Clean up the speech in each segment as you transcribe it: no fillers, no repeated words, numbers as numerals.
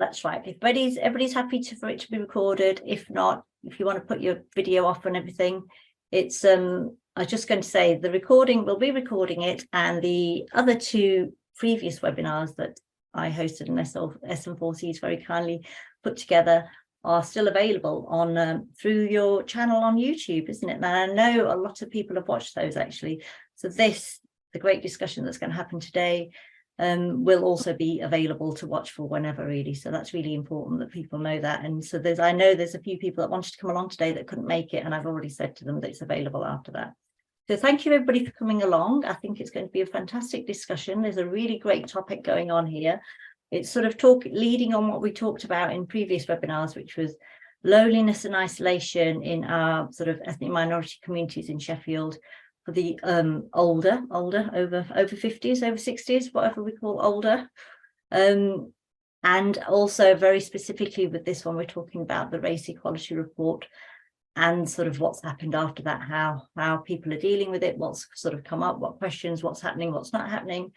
That's right. If everybody's happy for it to be recorded. If not, if you want to put your video off and everything, it's I was just going to say the recording, we'll be recording it, and the other two previous webinars that I hosted and SM4Cs very kindly put together are still available on through your channel on YouTube, isn't it? And I know a lot of people have watched those actually. So the great discussion that's going to happen today will also be available to watch for whenever, really. So that's really important that people know that. And so I know there's a few people that wanted to come along today that couldn't make it, and I've already said to them that it's available after that. So thank you everybody for coming along. I think it's going to be a fantastic discussion. There's a really great topic going on here. It's sort of leading on what we talked about in previous webinars, which was loneliness and isolation in our sort of ethnic minority communities in Sheffield, for the older, over 50s, over 60s, whatever we call older. And also very specifically with this one, we're talking about the Race Equality Report and sort of what's happened after that, how people are dealing with it, what's sort of come up, what questions, what's happening, what's not happening.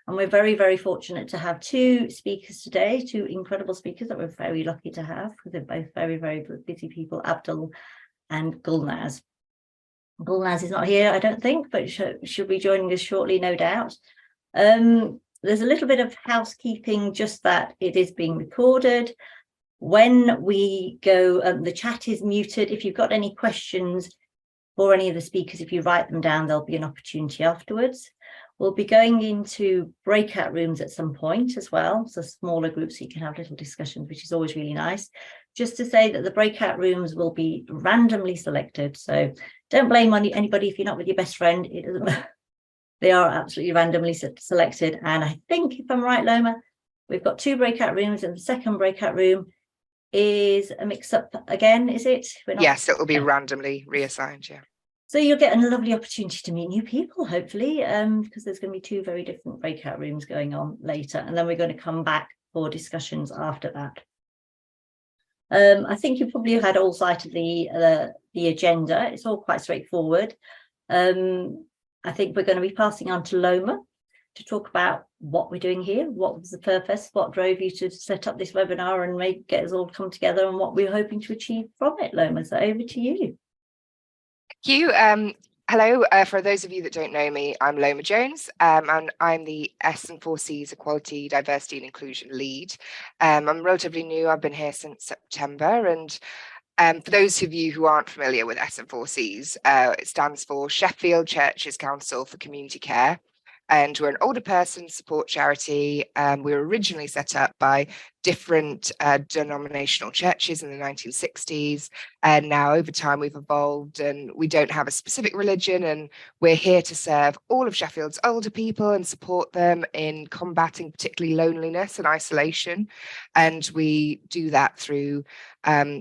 And we're very, very fortunate to have two speakers today, two incredible speakers that we're very lucky to have, because they're both very, very busy people, Abdul and Gulnaz. Gulnaz is not here, I don't think, but she'll be joining us shortly, no doubt. There's a little bit of housekeeping, just that it is being recorded. When we go, the chat is muted. If you've got any questions for any of the speakers, if you write them down, there'll be an opportunity afterwards. We'll be going into breakout rooms at some point as well, so smaller groups so you can have little discussions, which is always really nice. Just to say that the breakout rooms will be randomly selected, so don't blame anybody if you're not with your best friend. It doesn't matter. They are absolutely randomly selected, and I think, if I'm right, Loma, we've got two breakout rooms, and the second breakout room is a mix-up again, is it? Yes, it will be randomly reassigned, yeah. So you'll get a lovely opportunity to meet new people, hopefully, because there's going to be two very different breakout rooms going on later, and then we're going to come back for discussions after that. I think you probably had all sight of the agenda. It's all quite straightforward. I think we're going to be passing on to Loma to talk about what we're doing here, what was the purpose, what drove you to set up this webinar and get us all come together, and what we're hoping to achieve from it. Loma, so over to you. Thank you. Hello, for those of you that don't know me, I'm Loma Jones, and I'm the SM4C's Equality, Diversity and Inclusion Lead. I'm relatively new. I've been here since September, and for those of you who aren't familiar with SM4Cs, it stands for Sheffield Churches Council for Community Care, and we're an older person support charity. We were originally set up by different denominational churches in the 1960s, and now over time we've evolved, and we don't have a specific religion, and we're here to serve all of Sheffield's older people and support them in combating particularly loneliness and isolation. And we do that through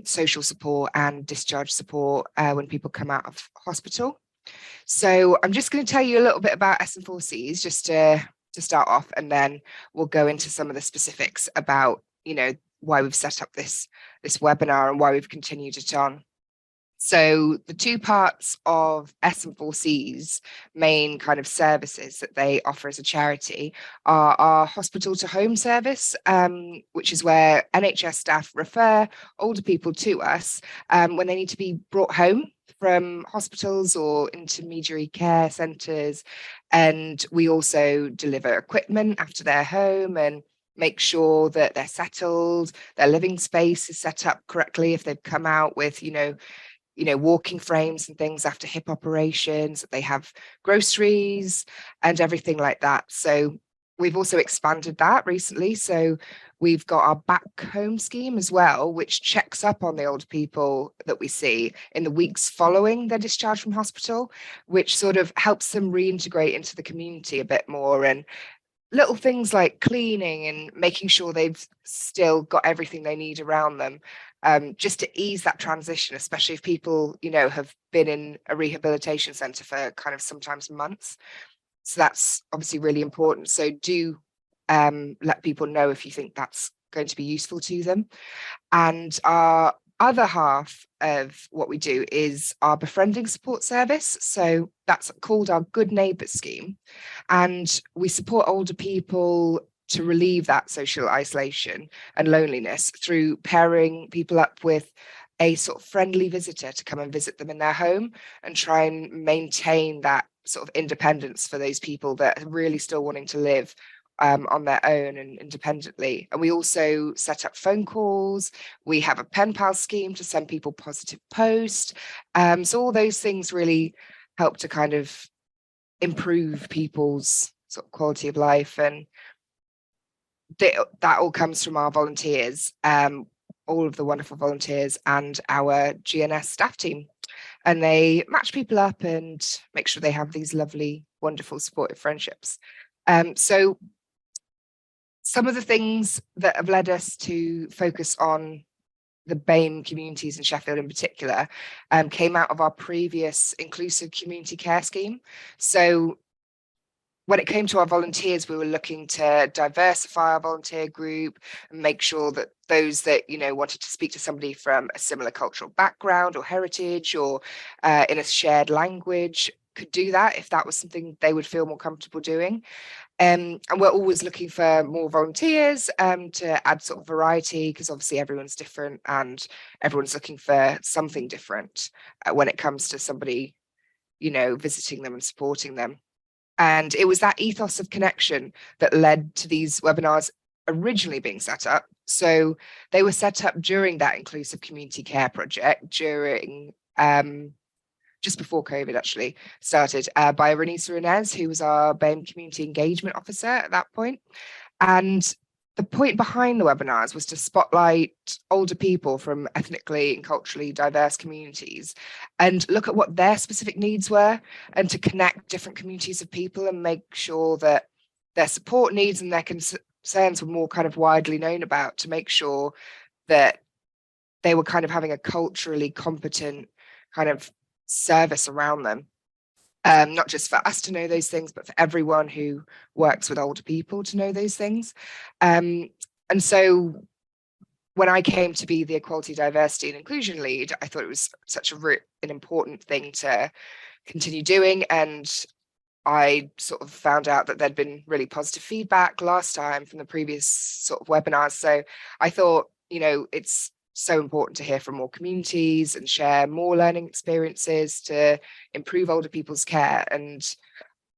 social support and discharge support when people come out of hospital. So I'm just going to tell you a little bit about SM4Cs just to start off, and then we'll go into some of the specifics about, why we've set up this webinar and why we've continued it on. So the two parts of SM4C's main kind of services that they offer as a charity are our hospital to home service, which is where NHS staff refer older people to us when they need to be brought home from hospitals or intermediary care centres. And we also deliver equipment after they're home and make sure that they're settled, their living space is set up correctly if they've come out with, walking frames and things after hip operations, that they have groceries and everything like that. So we've also expanded that recently. So we've got our back home scheme as well, which checks up on the older people that we see in the weeks following their discharge from hospital, which sort of helps them reintegrate into the community a bit more. And little things like cleaning and making sure they've still got everything they need around them, just to ease that transition, especially if people, have been in a rehabilitation centre for kind of sometimes months. So that's obviously really important. So do let people know if you think that's going to be useful to them. And our other half of what we do is our befriending support service. So that's called our Good Neighbours scheme. And we support older people to relieve that social isolation and loneliness through pairing people up with a sort of friendly visitor to come and visit them in their home and try and maintain that sort of independence for those people that are really still wanting to live on their own and independently. And we also set up phone calls. We have a pen pal scheme to send people positive posts. So all those things really help to kind of improve people's sort of quality of life. And that all comes from our volunteers, all of the wonderful volunteers and our GNS staff team. And they match people up and make sure they have these lovely, wonderful, supportive friendships. So some of the things that have led us to focus on the BAME communities in Sheffield in particular came out of our previous inclusive community care scheme. So when it came to our volunteers, we were looking to diversify our volunteer group and make sure that those that, you know, wanted to speak to somebody from a similar cultural background or heritage or in a shared language could do that if that was something they would feel more comfortable doing. And we're always looking for more volunteers to add sort of variety, because obviously everyone's different and everyone's looking for something different when it comes to somebody, you know, visiting them and supporting them. And it was that ethos of connection that led to these webinars originally being set up. So they were set up during that inclusive community care project during just before COVID actually started by Renisa Inez, who was our BAME community engagement officer at that point. And the point behind the webinars was to spotlight older people from ethnically and culturally diverse communities and look at what their specific needs were and to connect different communities of people and make sure that their support needs and their concerns were more kind of widely known about, to make sure that they were kind of having a culturally competent kind of service around them. Not just for us to know those things, but for everyone who works with older people to know those things. And so when I came to be the Equality, Diversity and Inclusion Lead, I thought it was such an important thing to continue doing. And I sort of found out that there'd been really positive feedback last time from the previous sort of webinars. So I thought, you know, it's so important to hear from more communities and share more learning experiences to improve older people's care. And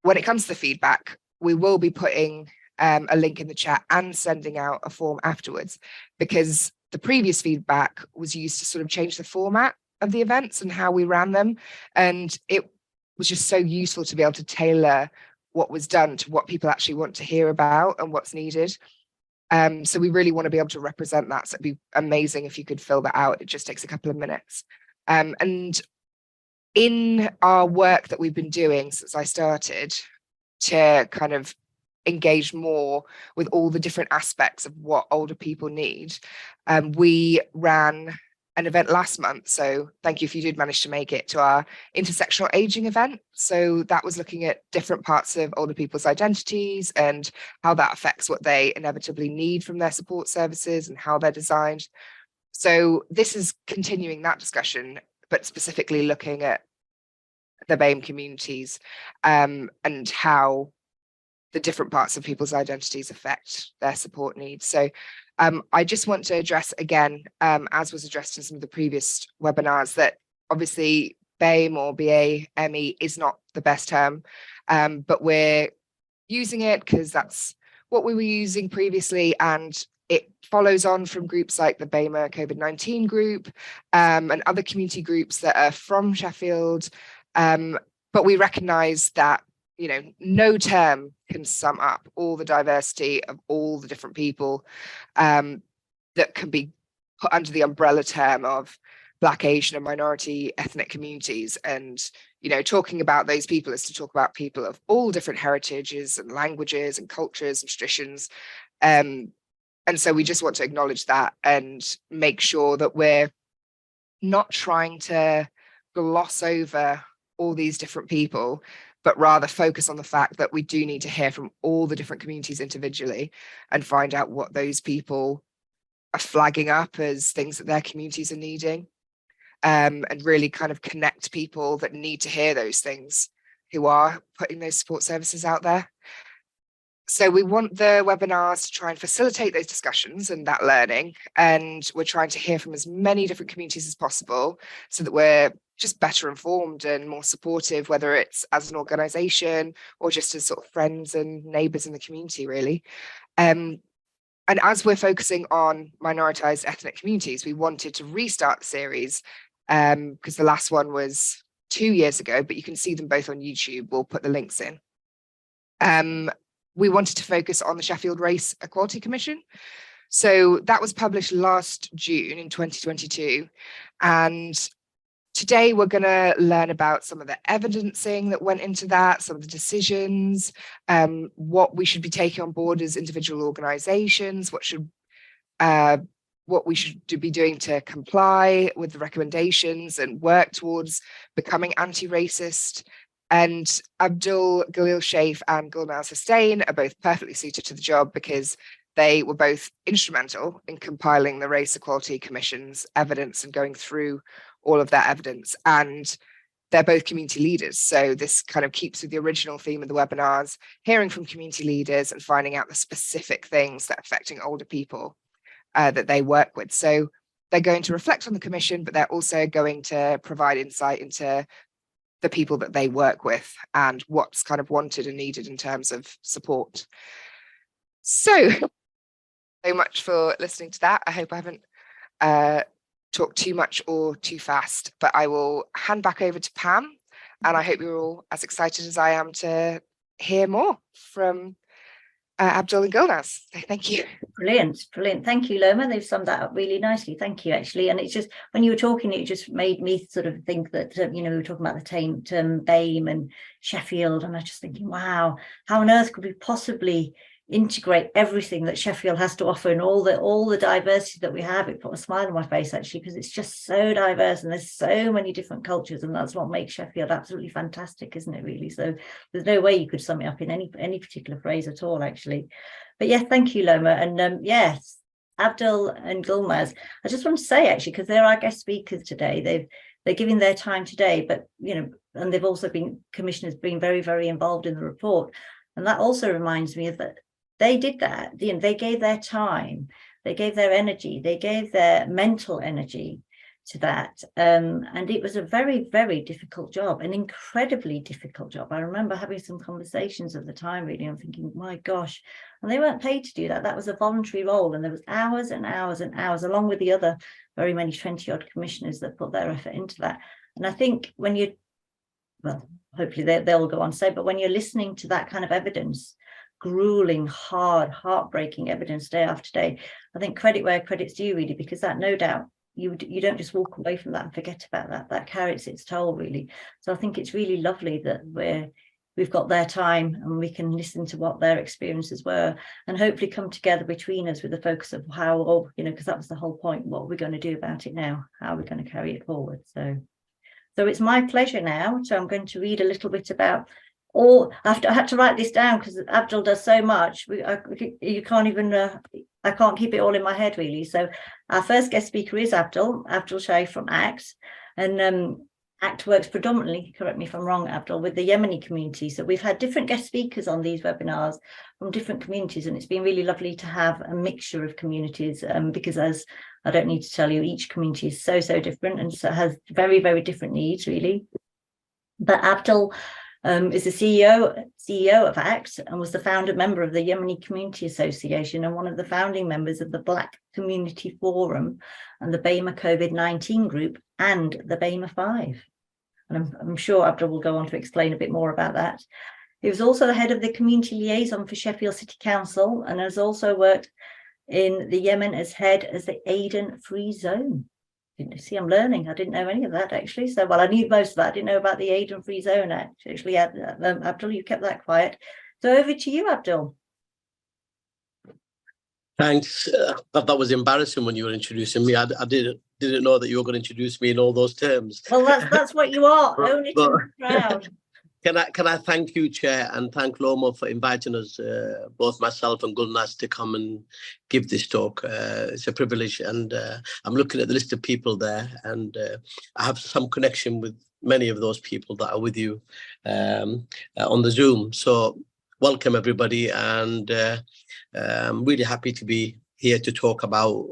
when it comes to the feedback, we will be putting a link in the chat and sending out a form afterwards, because the previous feedback was used to sort of change the format of the events and how we ran them. And it was just so useful to be able to tailor what was done to what people actually want to hear about and what's needed. So we really want to be able to represent that. So it'd be amazing if you could fill that out. It just takes a couple of minutes. And in our work that we've been doing since I started to kind of engage more with all the different aspects of what older people need, we ran an event last month. So thank you if you did manage to make it to our intersectional aging event. So that was looking at different parts of older people's identities and how that affects what they inevitably need from their support services and how they're designed. So this is continuing that discussion, but specifically looking at the BAME communities and how the different parts of people's identities affect their support needs. So I just want to address again, as was addressed in some of the previous webinars, that obviously BAME or BAME is not the best term, but we're using it because that's what we were using previously, and it follows on from groups like the BAME COVID-19 group and other community groups that are from Sheffield. But we recognise that, you know, no term can sum up all the diversity of all the different people that can be put under the umbrella term of Black, Asian and minority ethnic communities. And, you know, talking about those people is to talk about people of all different heritages and languages and cultures and traditions. And so we just want to acknowledge that and make sure that we're not trying to gloss over all these different people, but rather focus on the fact that we do need to hear from all the different communities individually and find out what those people are flagging up as things that their communities are needing, and really kind of connect people that need to hear those things who are putting those support services out there. So we want the webinars to try and facilitate those discussions and that learning. And we're trying to hear from as many different communities as possible so that we're just better informed and more supportive, whether it's as an organisation or just as sort of friends and neighbours in the community, really. And as we're focusing on minoritised ethnic communities, we wanted to restart the series because the last one was 2 years ago, but you can see them both on YouTube. We'll put the links in. We wanted to focus on the Sheffield Race Equality Commission. So that was published last June in 2022. And today we're going to learn about some of the evidencing that went into that, some of the decisions, what we should be taking on board as individual organisations, what we should be doing to comply with the recommendations and work towards becoming anti-racist. And Abdul Galil Shaif and Gulnaz Hussain are both perfectly suited to the job because they were both instrumental in compiling the Race Equality Commission's evidence and going through all of that evidence. And they're both community leaders. So this kind of keeps with the original theme of the webinars, hearing from community leaders and finding out the specific things that are affecting older people that they work with. So they're going to reflect on the commission, but they're also going to provide insight into the people that they work with and what's kind of wanted and needed in terms of support. So much for listening to that. I hope I haven't talked too much or too fast, but I will hand back over to Pam, and I hope you're all as excited as I am to hear more from Abdul and Gulnaz. So thank you. Brilliant. Thank you, Loma. They've summed that up really nicely. Thank you, actually. And it's just, when you were talking, it just made me sort of think that, we were talking about the term BAME and Sheffield, and I was just thinking, wow, how on earth could we possibly integrate everything that Sheffield has to offer and all the diversity that we have? It put a smile on my face, actually, because it's just so diverse and there's so many different cultures, and that's what makes Sheffield absolutely fantastic, isn't it, really? So there's no way you could sum it up in any particular phrase at all, actually. But yeah, thank you, Loma. And yes, Abdul and Gulnaz, I just want to say, actually, because they're our guest speakers today, they're giving their time today, but and they've also been commissioners, being very, very involved in the report. And that also reminds me of that. They did that, they gave their time, they gave their energy, they gave their mental energy to that. And it was a very, very difficult job, an incredibly difficult job. I remember having some conversations at the time, really, I'm thinking, my gosh, and they weren't paid to do that. That was a voluntary role, and there was hours and hours and hours, along with the other very many 20-odd commissioners that put their effort into that. And I think when you, well, hopefully they'll go on to say, but when you're listening to that kind of evidence, grueling, hard, heartbreaking evidence day after day, I think credit where credit's due, really, because that, no doubt, you don't just walk away from that and forget about that. That carries its toll, really. So I think it's really lovely that we've got their time and we can listen to what their experiences were, and hopefully come together between us with the focus of how, because that was the whole point, what we're going to do about it now, how we're going to carry it forward. So it's my pleasure now. So I'm going to read a little bit about I had to write this down because Abdul does so much. You can't even, I can't keep it all in my head, really. So our first guest speaker is Abdul Shaif from ACT. And ACT works predominantly, correct me if I'm wrong, Abdul, with the Yemeni community. So we've had different guest speakers on these webinars from different communities, and it's been really lovely to have a mixture of communities, because, as I don't need to tell you, each community is so different, and so has very, very different needs, really. But Abdul is the CEO of ACT, and was the founder member of the Yemeni Community Association, and one of the founding members of the Black Community Forum and the BAME COVID-19 group and the BAME 5. And I'm sure Abdul will go on to explain a bit more about that. He was also the head of the community liaison for Sheffield City Council, and has also worked in the Yemen as head as the Aden Free Zone. See, I'm learning. I didn't know any of that, actually. So, well, I knew most of that. I didn't know about the Aden Free Zone Act. Actually, Abdul, you kept that quiet. So over to you, Abdul. Thanks. That was embarrassing when you were introducing me. I didn't know that you were going to introduce me in all those terms. Well, that's what you are. Own it and be proud. Can I thank you, Chair, and thank Loma for inviting us, both myself and Gulnaz, to come and give this talk. It's a privilege, and I'm looking at the list of people there, and I have some connection with many of those people that are with you on the Zoom. So welcome everybody, and I'm really happy to be here to talk about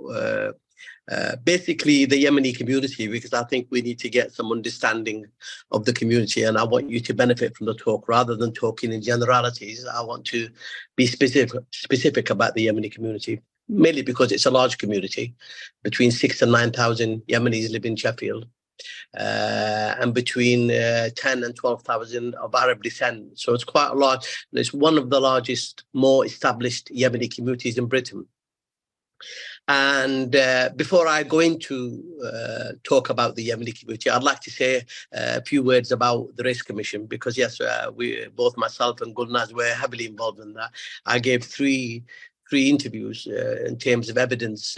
basically the Yemeni community, because I think we need to get some understanding of the community, and I want you to benefit from the talk rather than talking in generalities. I want to be specific about the Yemeni community, mainly because it's a large community. Between 6,000 and 9,000 Yemenis live in Sheffield, and between 10 and 12,000 of Arab descent. So it's quite a large. It's one of the largest, more established Yemeni communities in Britain. And before I go into talk about the Yemeni community, I'd like to say a few words about the Race Commission, because yes, we, both myself and Gulnaz, were heavily involved in that. I gave three interviews in terms of evidence.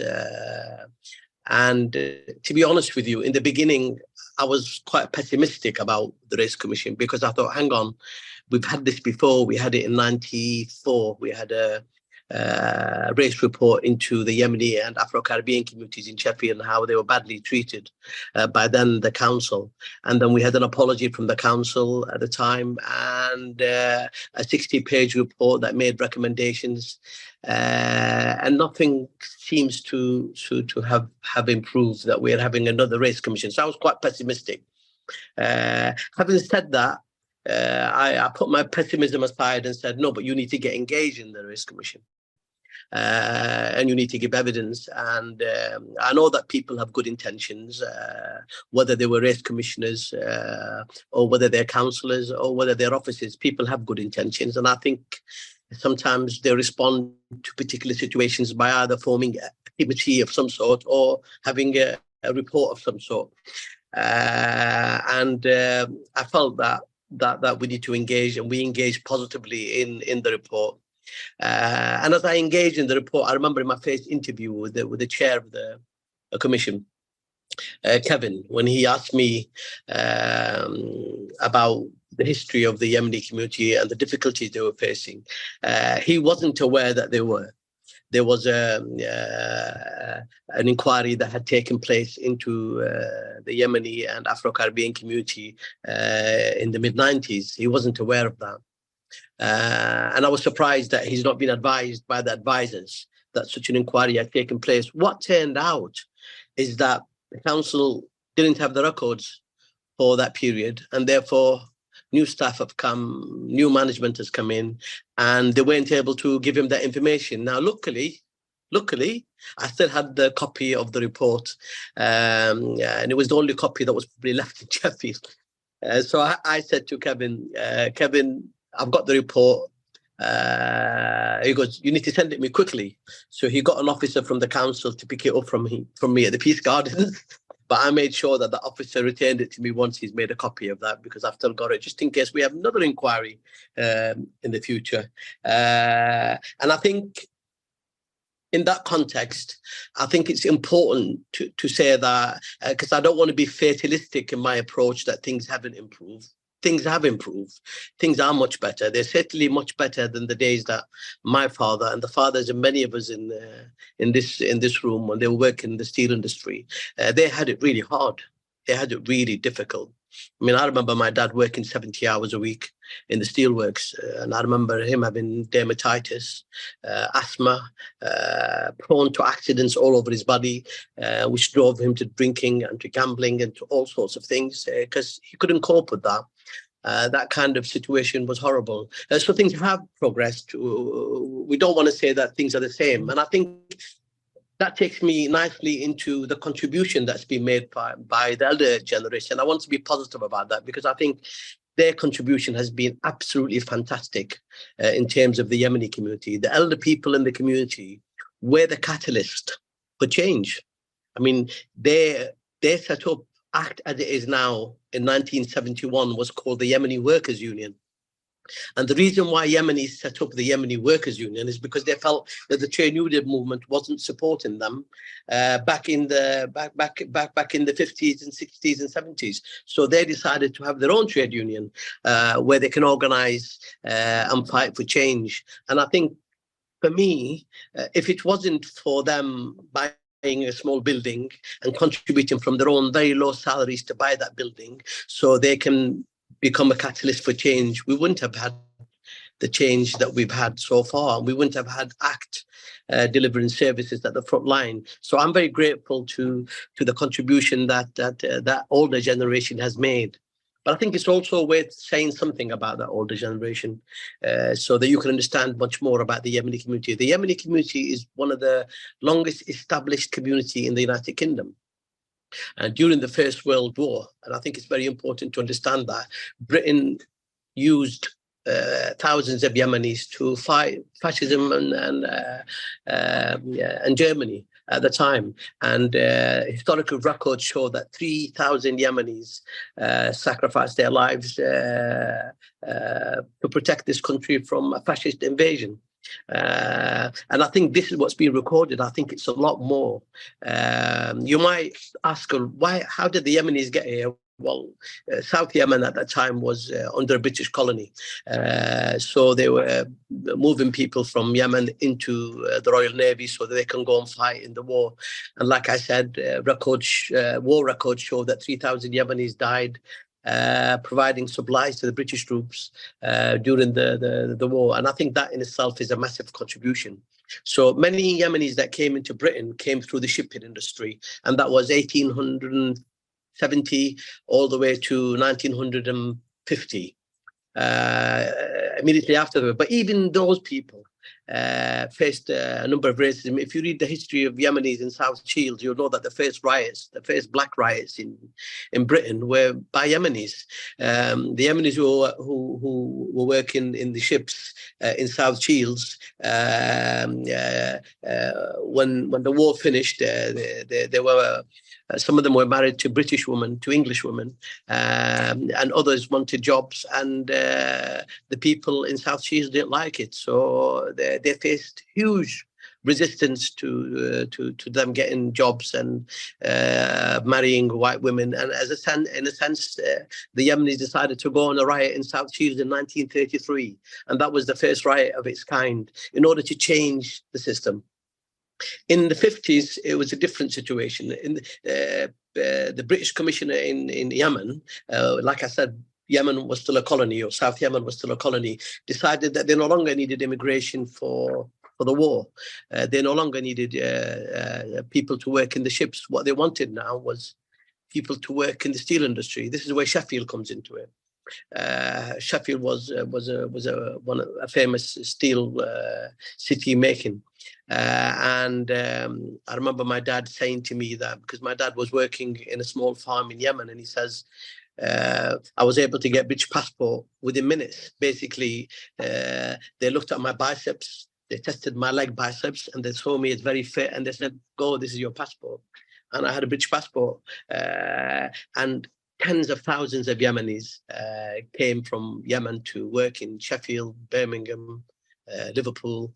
And to be honest with you, in the beginning, I was quite pessimistic about the Race Commission, because I thought, hang on, we've had this before. We had it in '94. We had a race report into the Yemeni and Afro-Caribbean communities in Sheffield and how they were badly treated by then the council. And then we had an apology from the council at the time, and a 60-page report that made recommendations, and nothing seems to have improved, that we're having another race commission. So I was quite pessimistic. Having said that, I put my pessimism aside and said, no, but you need to get engaged in the race commission. And you need to give evidence. And I know that people have good intentions, whether they were race commissioners or whether they're councillors or whether they're officers. People have good intentions. And I think sometimes they respond to particular situations by either forming a committee of some sort or having a report of some sort. And I felt that we need to engage, and we engage positively in the report. And as I engaged in the report, I remember in my first interview with the chair of the commission, Kevin, when he asked me about the history of the Yemeni community and the difficulties they were facing, he wasn't aware that there was an inquiry that had taken place into the Yemeni and Afro-Caribbean community in the mid-90s. He wasn't aware of that. And I was surprised that he's not been advised by the advisors that such an inquiry had taken place. What turned out is that the council didn't have the records for that period, and therefore new staff have come, new management has come in, and they weren't able to give him that information. Now, luckily, I still had the copy of the report, and it was the only copy that was probably left in Sheffield. So I said to Kevin, Kevin, I've got the report. He goes, you need to send it me quickly. So he got an officer from the council to pick it up from me at the Peace Gardens. But I made sure that the officer returned it to me once he's made a copy of that, because I've still got it, just in case we have another inquiry in the future. And I think in that context, I think it's important to say that, because I don't want to be fatalistic in my approach that things haven't improved. Things have improved. Things are much better. They're certainly much better than the days that my father and the fathers of many of us in this room, when they were working in the steel industry, they had it really hard. They had it really difficult. I mean, I remember my dad working 70 hours a week in the steelworks, and I remember him having dermatitis, asthma, prone to accidents all over his body, which drove him to drinking and to gambling and to all sorts of things, because he couldn't cope with that. That kind of situation was horrible. So things have progressed. We don't want to say that things are the same. And I think that takes me nicely into the contribution that's been made by the elder generation. I want to be positive about that, because I think their contribution has been absolutely fantastic in terms of the Yemeni community. The elder people in the community were the catalyst for change. I mean, their set up act as it is now in 1971 was called the Yemeni Workers Union. And the reason why Yemenis set up the Yemeni Workers Union is because they felt that the trade union movement wasn't supporting them back in the 50s and 60s and 70s. So they decided to have their own trade union where they can organize and fight for change. And I think, for me, if it wasn't for them buying a small building and contributing from their own very low salaries to buy that building so they can become a catalyst for change, we wouldn't have had the change that we've had so far. We wouldn't have had ACT delivering services at the front line. So I'm very grateful to the contribution that older generation has made. But I think it's also worth saying something about that older generation so that you can understand much more about the Yemeni community. The Yemeni community is one of the longest established community in the United Kingdom. And during the First World War, and I think it's very important to understand that, Britain used thousands of Yemenis to fight fascism and Germany at the time. And historical records show that 3,000 Yemenis sacrificed their lives to protect this country from a fascist invasion. And I think this is what's being recorded. I think it's a lot more. You might ask, how did the Yemenis get here? Well, South Yemen at that time was under a British colony. So they were moving people from Yemen into the Royal Navy so that they can go and fight in the war. And like I said, war records show that 3,000 Yemenis died providing supplies to the British troops during the war. And I think that in itself is a massive contribution. So many Yemenis that came into Britain came through the shipping industry, and that was 1870 all the way to 1950, immediately after the war. But even those people faced a number of racism. If you read the history of Yemenis in South Shields, you'll know that the first black riots in Britain were by Yemenis. The Yemenis who were working in the ships in South Shields, when the war finished, they were some of them were married to British women, to English women, and others wanted jobs, and the people in South Shields didn't like it. So they faced huge resistance to them getting jobs and marrying white women. And in a sense, the Yemenis decided to go on a riot in South Shields in 1933. And that was the first riot of its kind in order to change the system. In the 50s, it was a different situation. In the British commissioner in Yemen, like I said, Yemen was still a colony, or South Yemen was still a colony, decided that they no longer needed immigration for the war. They no longer needed people to work in the ships. What they wanted now was people to work in the steel industry. This is where Sheffield comes into it. Sheffield was a famous steel city making. And I remember my dad saying to me that, because my dad was working in a small farm in Yemen, and he says, I was able to get British passport within minutes. Basically, they looked at my biceps, they tested my leg biceps, and they saw me as very fit, and they said, "Go, this is your passport." And I had a British passport. And tens of thousands of Yemenis came from Yemen to work in Sheffield, Birmingham, Liverpool,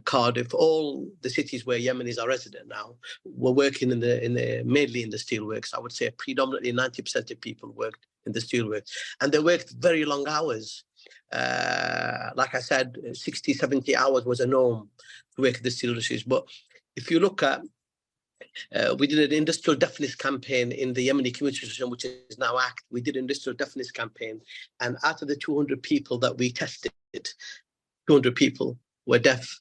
Cardiff, all the cities where Yemenis are resident now, were working mainly in the steelworks. I would say predominantly 90% of people worked in the steelworks, and they worked very long hours. Like I said, 60, 70 hours was a norm to work in the steel industries. But if you look at, we did an industrial deafness campaign in the Yemeni community, which is now ACT. We did an industrial deafness campaign, and out of the 200 people that we tested, 200 people were deaf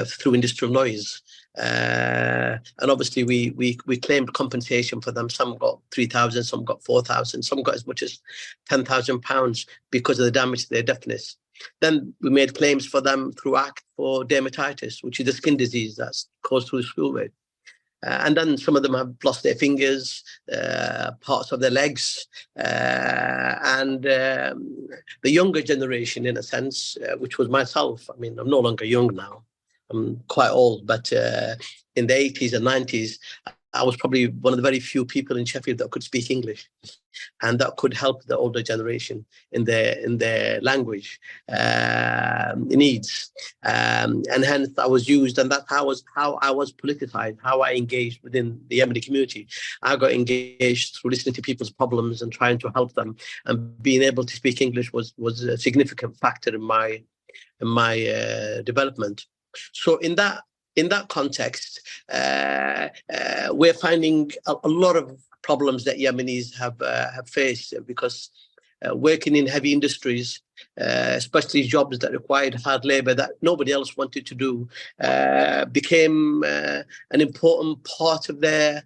through industrial noise. And obviously we claimed compensation for them. Some got 3,000, some got 4,000, some got as much as £10,000 because of the damage to their deafness. Then we made claims for them through ACT for dermatitis, which is a skin disease that's caused through schoolwork. And then some of them have lost their fingers, parts of their legs, and the younger generation, in a sense, which was myself. I mean, I'm no longer young now. I'm quite old, but in the 80s and 90s, I was probably one of the very few people in Sheffield that could speak English, and that could help the older generation in their language needs. And hence I was used, and that's how I was politicized, how I engaged within the Yemeni community. I got engaged through listening to people's problems and trying to help them, and being able to speak English was a significant factor in my development. So in that context, we're finding a lot of problems that Yemenis have faced, because working in heavy industries, especially jobs that required hard labor that nobody else wanted to do, became an important part of their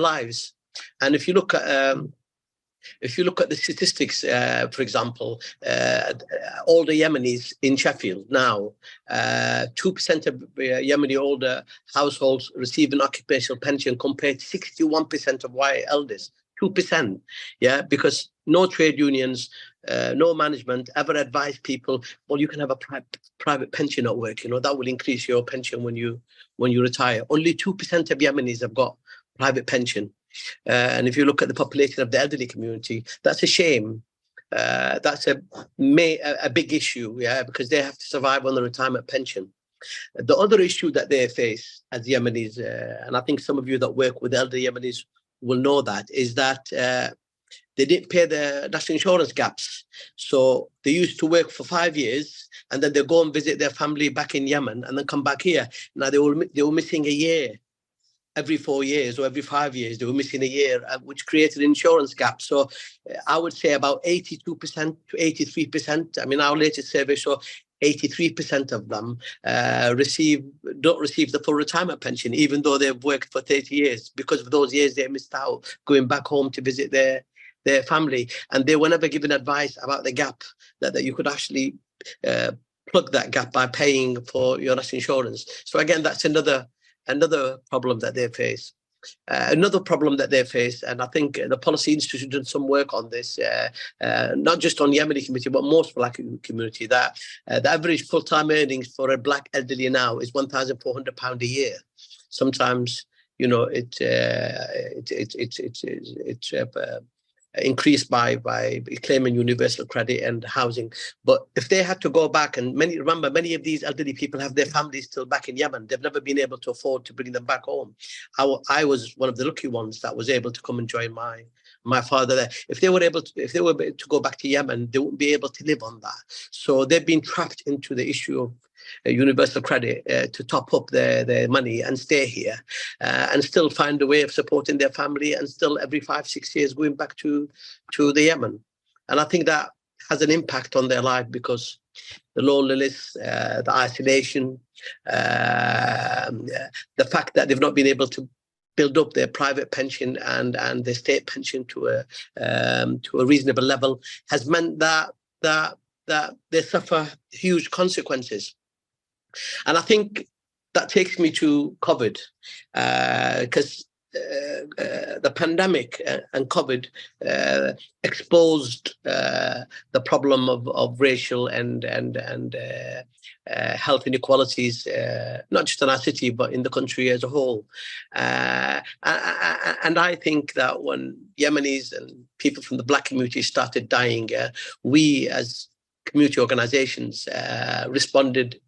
lives. And if you look at the statistics, for example, all the Yemenis in Sheffield now, 2% of Yemeni older households receive an occupational pension compared to 61% of white elders. 2%, yeah, because no trade unions, no management ever advise people, well, you can have a private pension at work, that will increase your pension when you retire. Only 2% of Yemenis have got private pension. And if you look at the population of the elderly community, that's a shame. That's a big issue, yeah, because they have to survive on the retirement pension. The other issue that they face as Yemenis, and I think some of you that work with elderly Yemenis will know that, is that they didn't pay the national insurance gaps. So they used to work for 5 years and then they go and visit their family back in Yemen and then come back here. Now they were missing a year. Every 4 years or every 5 years, they were missing a year, which created an insurance gap. So I would say about 82% to 83%. I mean, our latest survey show 83% of them don't receive the full retirement pension, even though they've worked for 30 years. Because of those years, they missed out going back home to visit their family. And they were never given advice about the gap, that you could actually plug that gap by paying for your national insurance. So again, that's another problem that they face. Another problem that they face, and I think the Policy Institute did some work on this, not just on the Yemeni community, but most Black community, that the average full-time earnings for a Black elderly now is £1,400 a year. Sometimes, it's increased by claiming universal credit and housing. But if they had to go back, and many of these elderly people have their families still back in Yemen, they've never been able to afford to bring them back home. I was one of the lucky ones that was able to come and join my father there. If they were able to go back to Yemen, they wouldn't be able to live on that. So they've been trapped into the issue of universal credit to top up their money and stay here and still find a way of supporting their family, and still every 5-6 years going back to the Yemen. And I think that has an impact on their life, because the loneliness, the isolation, the fact that they've not been able to build up their private pension and their state pension to a reasonable level has meant that they suffer huge consequences. And I think that takes me to COVID, because the pandemic and COVID exposed the problem of racial and health inequalities, not just in our city, but in the country as a whole. And I think that when Yemenis and people from the Black community started dying, we as community organizations responded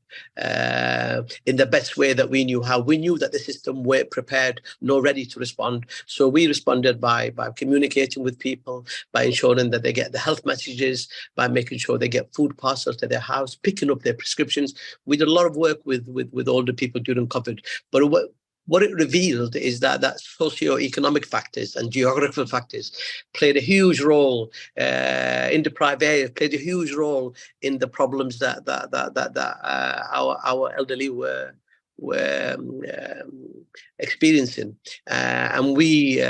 in the best way that we knew how. We knew that the system weren't prepared nor ready to respond. So we responded by communicating with people, by ensuring that they get the health messages, by making sure they get food parcels to their house, picking up their prescriptions. We did a lot of work with older people during COVID. But what it revealed is that socio-economic factors and geographical factors played a huge role in deprived areas, played a huge role in the problems that our elderly were experiencing. And we,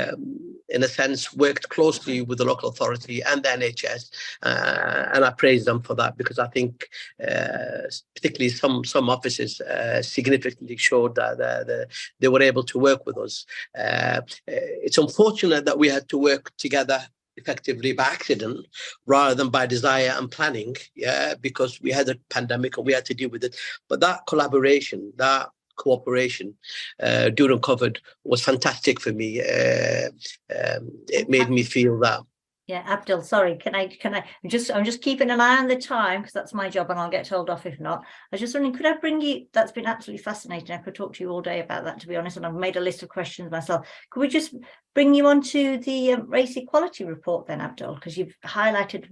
in a sense, worked closely with the local authority and the NHS, and I praise them for that, because I think particularly some offices significantly showed that they were able to work with us. It's unfortunate that we had to work together effectively by accident rather than by desire and planning, because we had a pandemic and we had to deal with it. But that collaboration, that cooperation during COVID was fantastic for me. It made me feel that. Yeah, Abdul, sorry, can I I'm just keeping an eye on the time, because that's my job and I'll get told off if not. I was just wondering, could I bring you, that's been absolutely fascinating. I could talk to you all day about that, to be honest, and I've made a list of questions myself. Could we just bring you on to the race equality report then, Abdul, because you've highlighted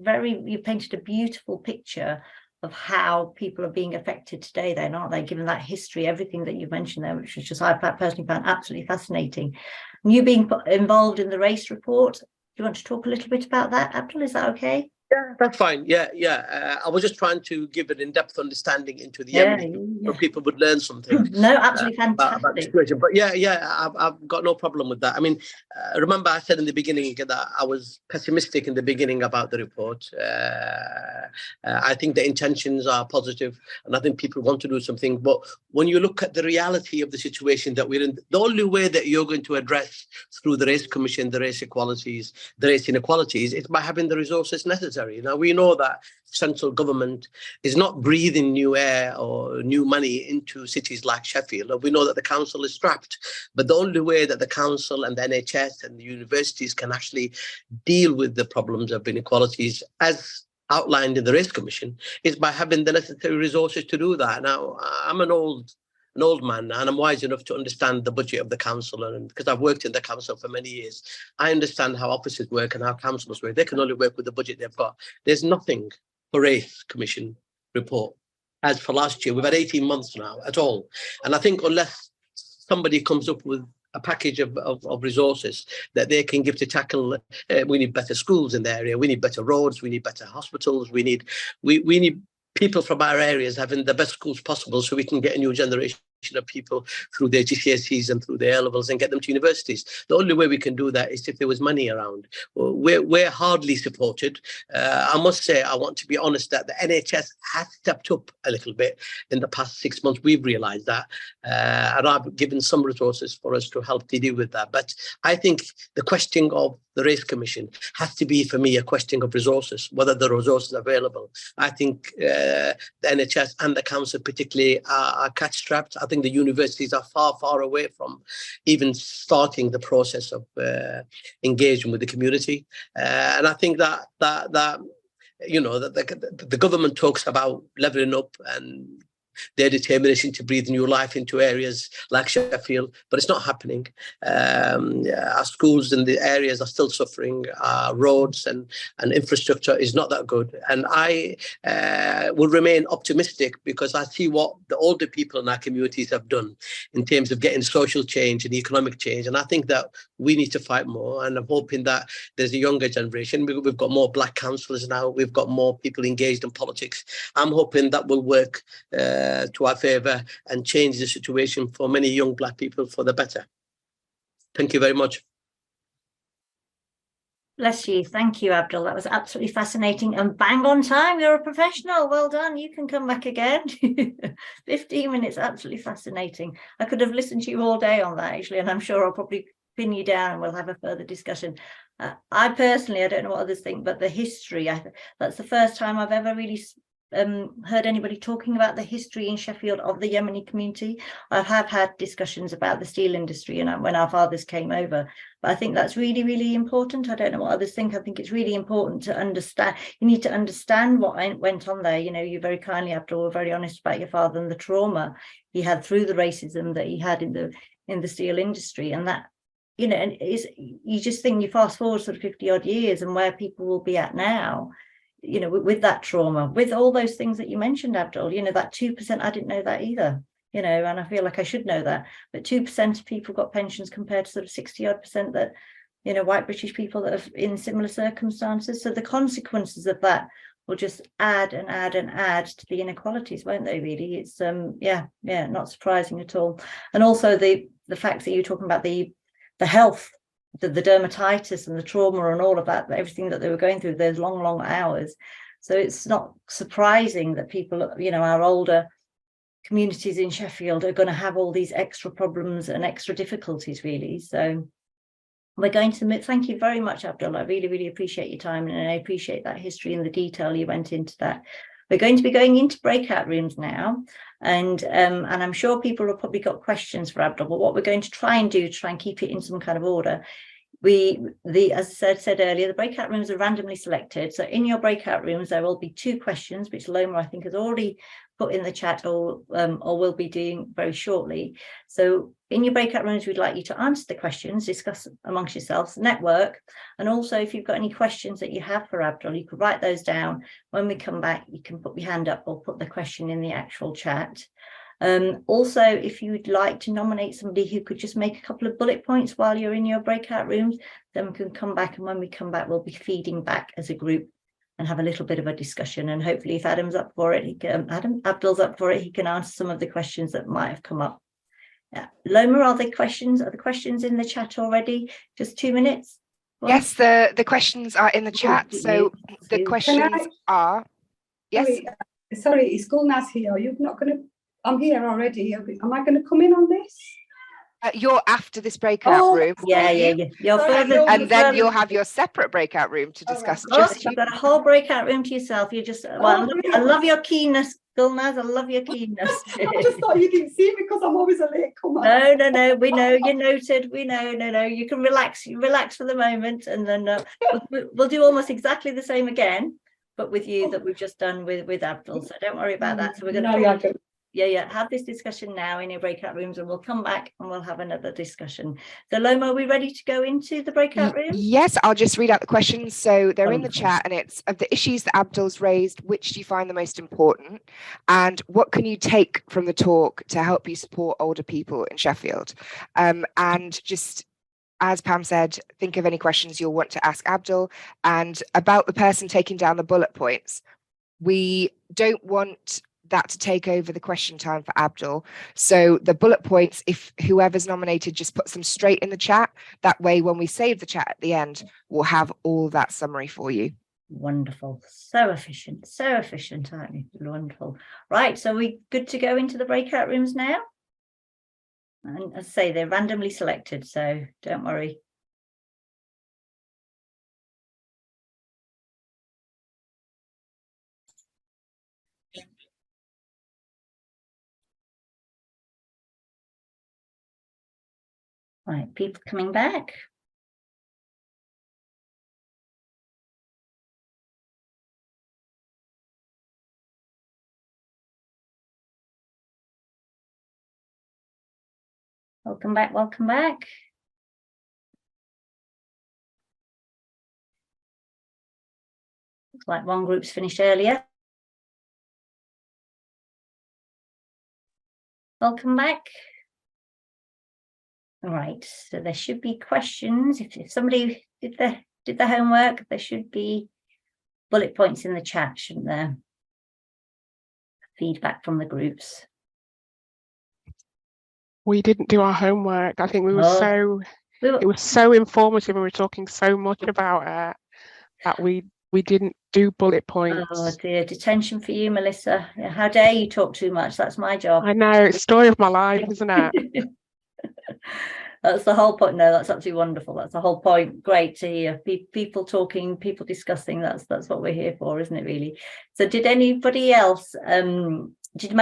you've painted a beautiful picture of how people are being affected today then, aren't they, given that history, everything that you've mentioned there, which was just, I personally found absolutely fascinating. And you being involved in the race report, do you want to talk a little bit about that, Abdul? Is that okay? Yeah, that's fine. Yeah. I was just trying to give an in-depth understanding into the Yeah, Yemeni, so people would learn something no, absolutely about the fantastic. situation. But I've got no problem with that. I mean, remember I said in the beginning that I was pessimistic in the beginning about the report. I think the intentions are positive, and I think people want to do something. But when you look at the reality of the situation that we're in, the only way that you're going to address through the Race Commission, the race equalities, the race inequalities, is by having the resources necessary. Now, we know that central government is not breathing new air or new money into cities like Sheffield. We know that the council is strapped. But the only way that the council and the NHS and the universities can actually deal with the problems of inequalities, as outlined in the Race Commission, is by having the necessary resources to do that. Now, I'm an old man, and I'm wise enough to understand the budget of the council, and because I've worked in the council for many years, I understand how offices work and how councillors work. They can only work with the budget they've got. There's nothing for Race Commission report as for last year. We've had 18 months now at all, and I think unless somebody comes up with a package of resources that they can give to tackle, we need better schools in the area, we need better roads, we need better hospitals, we need people from our areas having the best schools possible, so we can get a new generation of people through their GCSEs and through their A-levels and get them to universities. The only way we can do that is if there was money around. We're hardly supported. I must say, I want to be honest, that the NHS has stepped up a little bit in the past 6 months. We've realised that, and I've given some resources for us to help to deal with that. But I think the question of the Race Commission has to be, for me, a question of resources, whether the resources are available. I think the NHS and the council particularly are cash-strapped. I think the universities are far, far away from even starting the process of engaging with the community. And I think that you know, that the government talks about levelling up and their determination to breathe new life into areas like Sheffield, but it's not happening. Our schools in the areas are still suffering. Our roads and infrastructure is not that good. And I will remain optimistic because I see what the older people in our communities have done in terms of getting social change and economic change. And I think that we need to fight more. And I'm hoping that there's a younger generation. We've got more black councillors now. We've got more people engaged in politics. I'm hoping that will work to our favour and change the situation for many young black people for the better. Thank you very much. Bless you. Thank you, Abdul. That was absolutely fascinating and bang on time. You're a professional. Well done. You can come back again. 15 minutes. Absolutely fascinating. I could have listened to you all day on that, actually, and I'm sure I'll probably pin you down and we'll have a further discussion. I personally, I don't know what others think, but the history, that's the first time I've ever really heard anybody talking about the history in Sheffield of the Yemeni community. I have had discussions about the steel industry and when our fathers came over, but I think that's really, really important. I don't know what others think. I think it's really important to understand. You need to understand what went on there. You know, you very kindly, Abdul, were very honest about your father and the trauma he had through the racism that he had in the steel industry, and that, you know, and you just think, you fast forward sort of 50 odd years and where people will be at now, you know, with that trauma, with all those things that you mentioned, Abdul, you know, that 2%, I didn't know that either, you know, and I feel like I should know that, but 2% of people got pensions compared to sort of 60 odd percent that, you know, white British people that are in similar circumstances. So the consequences of that will just add and add and add to the inequalities, won't they, really? It's not surprising at all. And also the fact that you're talking about the health, the dermatitis and the trauma and all of that, everything that they were going through, those long hours. So it's not surprising that people, you know, our older communities in Sheffield are going to have all these extra problems and extra difficulties, really. So we're going to thank you very much, Abdul. I really, really appreciate your time, and I appreciate that history and the detail you went into that. We're going to be going into breakout rooms now, and I'm sure people have probably got questions for Abdul, but what we're going to try and do, try and keep it in some kind of order. As I said earlier, the breakout rooms are randomly selected. So in your breakout rooms, there will be 2 questions, which Loma, I think, has already put in the chat or will be doing very shortly. So in your breakout rooms, we'd like you to answer the questions, discuss amongst yourselves, network. And also, if you've got any questions that you have for Abdul, you could write those down. When we come back, you can put your hand up or put the question in the actual chat. Also, if you'd like to nominate somebody who could just make a couple of bullet points while you're in your breakout rooms, then we can come back, and when we come back, we'll be feeding back as a group and have a little bit of a discussion. And hopefully if Adam's up for it, Abdul's up for it, he can answer some of the questions that might have come up. Loma, are the questions in the chat already? Just 2 minutes? Well, yes, the questions are in the chat. So the questions are, yes. Sorry, it's Gulnaz here. You're not going to, I'm here already. Am I going to come in on this? You're after this breakout room. Yeah. You're further, and then you'll have your separate breakout room to discuss. You've got a whole breakout room to yourself. You just, I love your keenness, Gulnaz. I love your keenness. I just thought you didn't see me because I'm always a late comer. No. We know you're noted. We know. No. You can relax. You relax for the moment, and then we'll do almost exactly the same again, but with you that we've just done with Abdul. So don't worry about that. So we're going to. Have this discussion now in your breakout rooms, and we'll come back and we'll have another discussion. So Loma, are we ready to go into the breakout room? Yes, I'll just read out the questions. So they're in the chat, and it's of the issues that Abdul's raised, which do you find the most important, and what can you take from the talk to help you support older people in Sheffield? And just as Pam said, think of any questions you'll want to ask Abdul. And about the person taking down the bullet points, we don't want that to take over the question time for Abdul. So the bullet points, if whoever's nominated just puts them straight in the chat, that way when we save the chat at the end, we'll have all that summary for you. Wonderful. So efficient, aren't you? Wonderful. Right, so we good to go into the breakout rooms now? And as I say, they're randomly selected, so don't worry. Right, people coming back. Welcome back. Looks like one group's finished earlier. Welcome back. All right, so there should be questions. If somebody did the homework, there should be bullet points in the chat, shouldn't there? Feedback from the groups. We didn't do our homework. I think it was so informative, and we were talking so much about it that we didn't do bullet points. Oh dear, detention for you, Melissa. Yeah, how dare you talk too much? That's my job. I know, it's the story of my life, isn't it? That's the whole point. No, that's absolutely wonderful. That's the whole point. Great to hear people talking, people discussing. That's what we're here for, isn't it, really? So did anybody else, I mean, you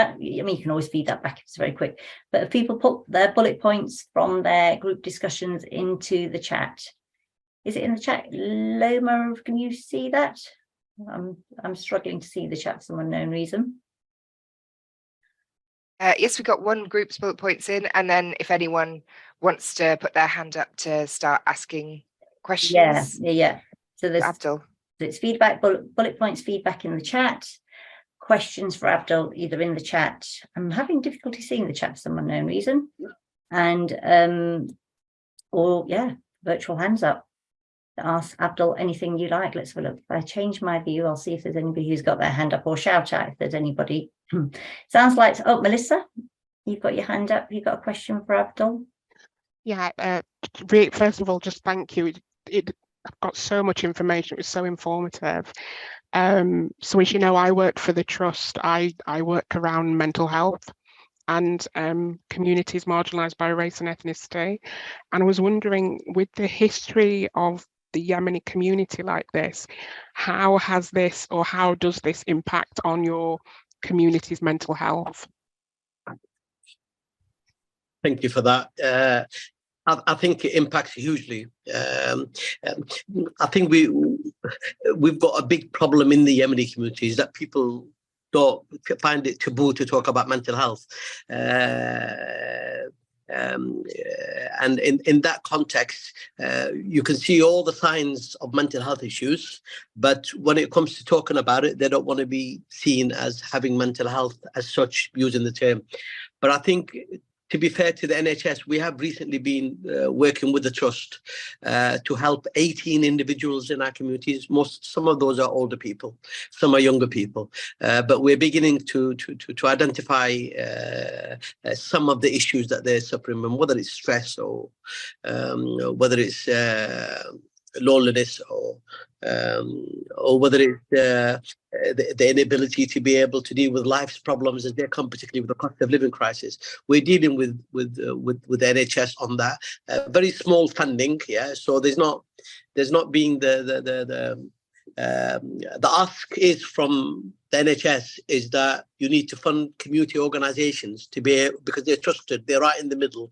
can always feed that back, it's very quick, but if people put their bullet points from their group discussions into the chat, is it in the chat? Loma, can you see that? I'm struggling to see the chat for some unknown reason. Yes, we've got one group's bullet points in, and then if anyone wants to put their hand up to start asking questions. Yeah. So there's Abdul. It's feedback, bullet points, feedback in the chat, questions for Abdul either in the chat. I'm having difficulty seeing the chat for some unknown reason, and virtual hands up. Ask Abdul anything you like. Let's have a look. If I change my view, I'll see if there's anybody who's got their hand up, or shout out if there's anybody. Sounds like, oh, Melissa, you've got your hand up. You've got a question for Abdul? Yeah, first of all, just thank you. I've got so much information. It was so informative. So as you know, I work for the Trust. I work around mental health and communities marginalised by race and ethnicity. And I was wondering, with the history of the Yemeni community like this, how has this, or how does this impact on your community's mental health? Thank you for that. I think it impacts hugely. I think we've got a big problem in the Yemeni communities that people don't find it taboo to talk about mental health. And in that context, you can see all the signs of mental health issues, but when it comes to talking about it, they don't want to be seen as having mental health as such, using the term. But I think to be fair to the NHS, we have recently been working with the trust to help 18 individuals in our communities. Some of those are older people, some are younger people, but we're beginning to identify some of the issues that they're suffering from, whether it's stress or whether it's loneliness or whether it's the inability to be able to deal with life's problems as they come, particularly with the cost of living crisis. We're dealing with NHS on that. Very small funding, yeah. So there's not being the ask is from the NHS is that you need to fund community organisations to be, because they're trusted, they're right in the middle.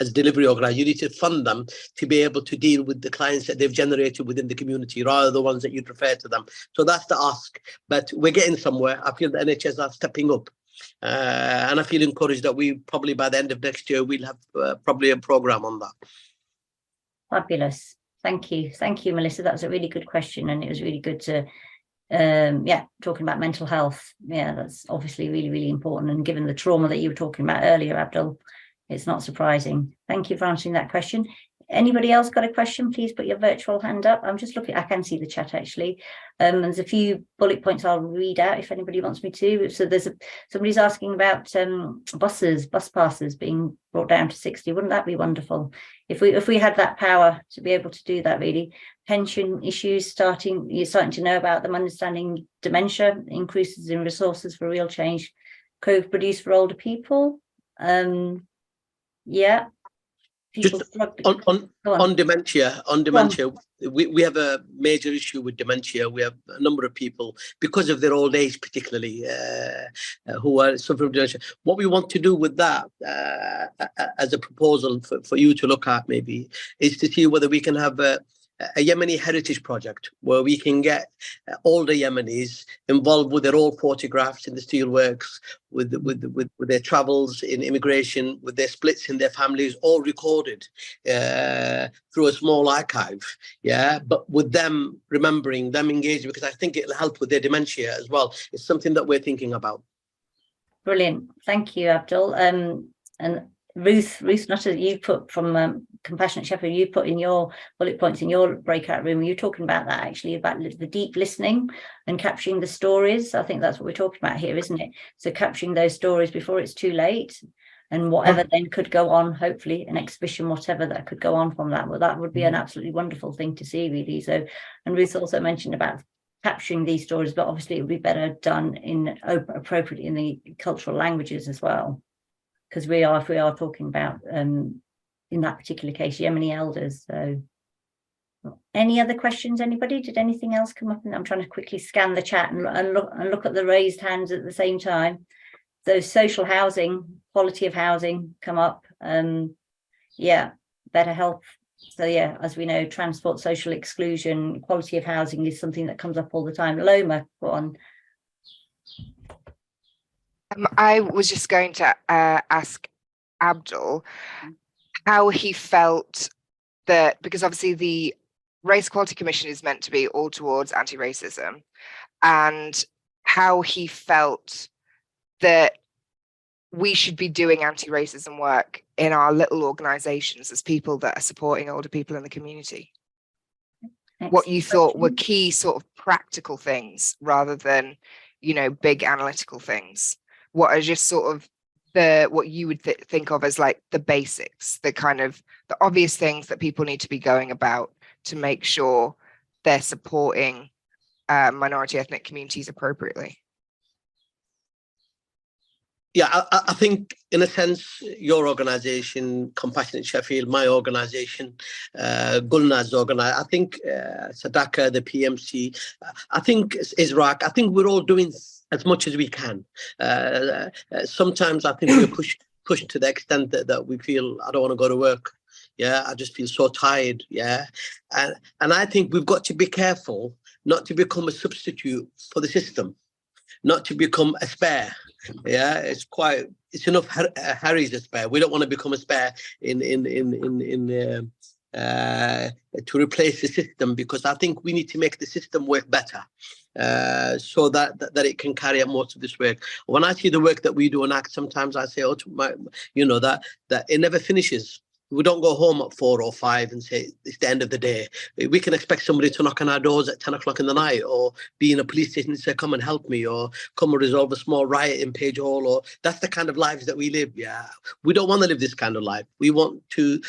As delivery organizers, you need to fund them to be able to deal with the clients that they've generated within the community, rather than the ones that you'd refer to them. So that's the ask. But we're getting somewhere. I feel the NHS are stepping up. And I feel encouraged that we probably by the end of next year, we'll have probably a programme on that. Fabulous. Thank you. Thank you, Melissa. That was a really good question. And it was really good to, talking about mental health. Yeah, that's obviously really, really important. And given the trauma that you were talking about earlier, Abdul, it's not surprising. Thank you for answering that question. Anybody else got a question? Please put your virtual hand up. I'm just looking, I can see the chat actually. There's a few bullet points I'll read out if anybody wants me to. So there's somebody's asking about bus passes being brought down to 60. Wouldn't that be wonderful? If we had that power to be able to do that, really. Pension issues, you're starting to know about them, understanding dementia, increases in resources for real change, co-produced for older people. Yeah. Just on dementia, we have a major issue with dementia. We have a number of people, because of their old age particularly, who are suffering from dementia. What we want to do with that, as a proposal for you to look at maybe, is to see whether we can have a Yemeni heritage project where we can get older Yemenis involved with their old photographs in the steelworks, with their travels in immigration, with their splits in their families, all recorded through a small archive. Yeah, but with them remembering, them engaging, because I think it'll help with their dementia as well. It's something that we're thinking about. Brilliant. Thank you, Abdul. And Ruth Nutter, you put from Compassionate Sheffield, you put in your bullet points in your breakout room, you're talking about that actually, about the deep listening and capturing the stories. I think that's what we're talking about here, isn't it? So capturing those stories before it's too late, and whatever then could go on, hopefully an exhibition, whatever that could go on from that. Well, that would be an absolutely wonderful thing to see, really. So, and Ruth also mentioned about capturing these stories, but obviously it would be better done in appropriately in the cultural languages as well. Because if we are talking about in that particular case Yemeni elders. So any other questions, anybody? Did anything else come up? And I'm trying to quickly scan the chat and look at the raised hands at the same time. So social housing, quality of housing come up. Yeah, better health. So yeah, as we know, transport, social exclusion, quality of housing is something that comes up all the time. Loma, go on. I was just going to ask Abdul how he felt that, because obviously the Race Equality Commission is meant to be all towards anti-racism, and how he felt that we should be doing anti-racism work in our little organisations as people that are supporting older people in the community. Excellent. What you thought were key sort of practical things rather than, big analytical things. What are just sort of what you would think of as like the basics, the kind of the obvious things that people need to be going about to make sure they're supporting minority ethnic communities appropriately? Yeah, I think in a sense, your organisation, Compassionate Sheffield, my organisation, Gulnaz organisation, I think Sadaka, the PMC, I think Israq, I think we're all doing as much as we can. Sometimes I think we're pushed to the extent that we feel, I don't want to go to work. Yeah, I just feel so tired. Yeah, and I think we've got to be careful not to become a substitute for the system, not to become a spare. Yeah, it's enough Harry's a spare. We don't want to become a spare to replace the system, because I think we need to make the system work better. so that it can carry out most of this work. When I see the work that we do in ACT, sometimes I say, oh, that it never finishes. We don't go home at 4 or 5 and say it's the end of the day. We can expect somebody to knock on our doors at 10 o'clock in the night, or be in a police station and say, come and help me, or come and resolve a small riot in Page Hall. Or that's the kind of lives that we live. Yeah, we don't want to live this kind of life. We want to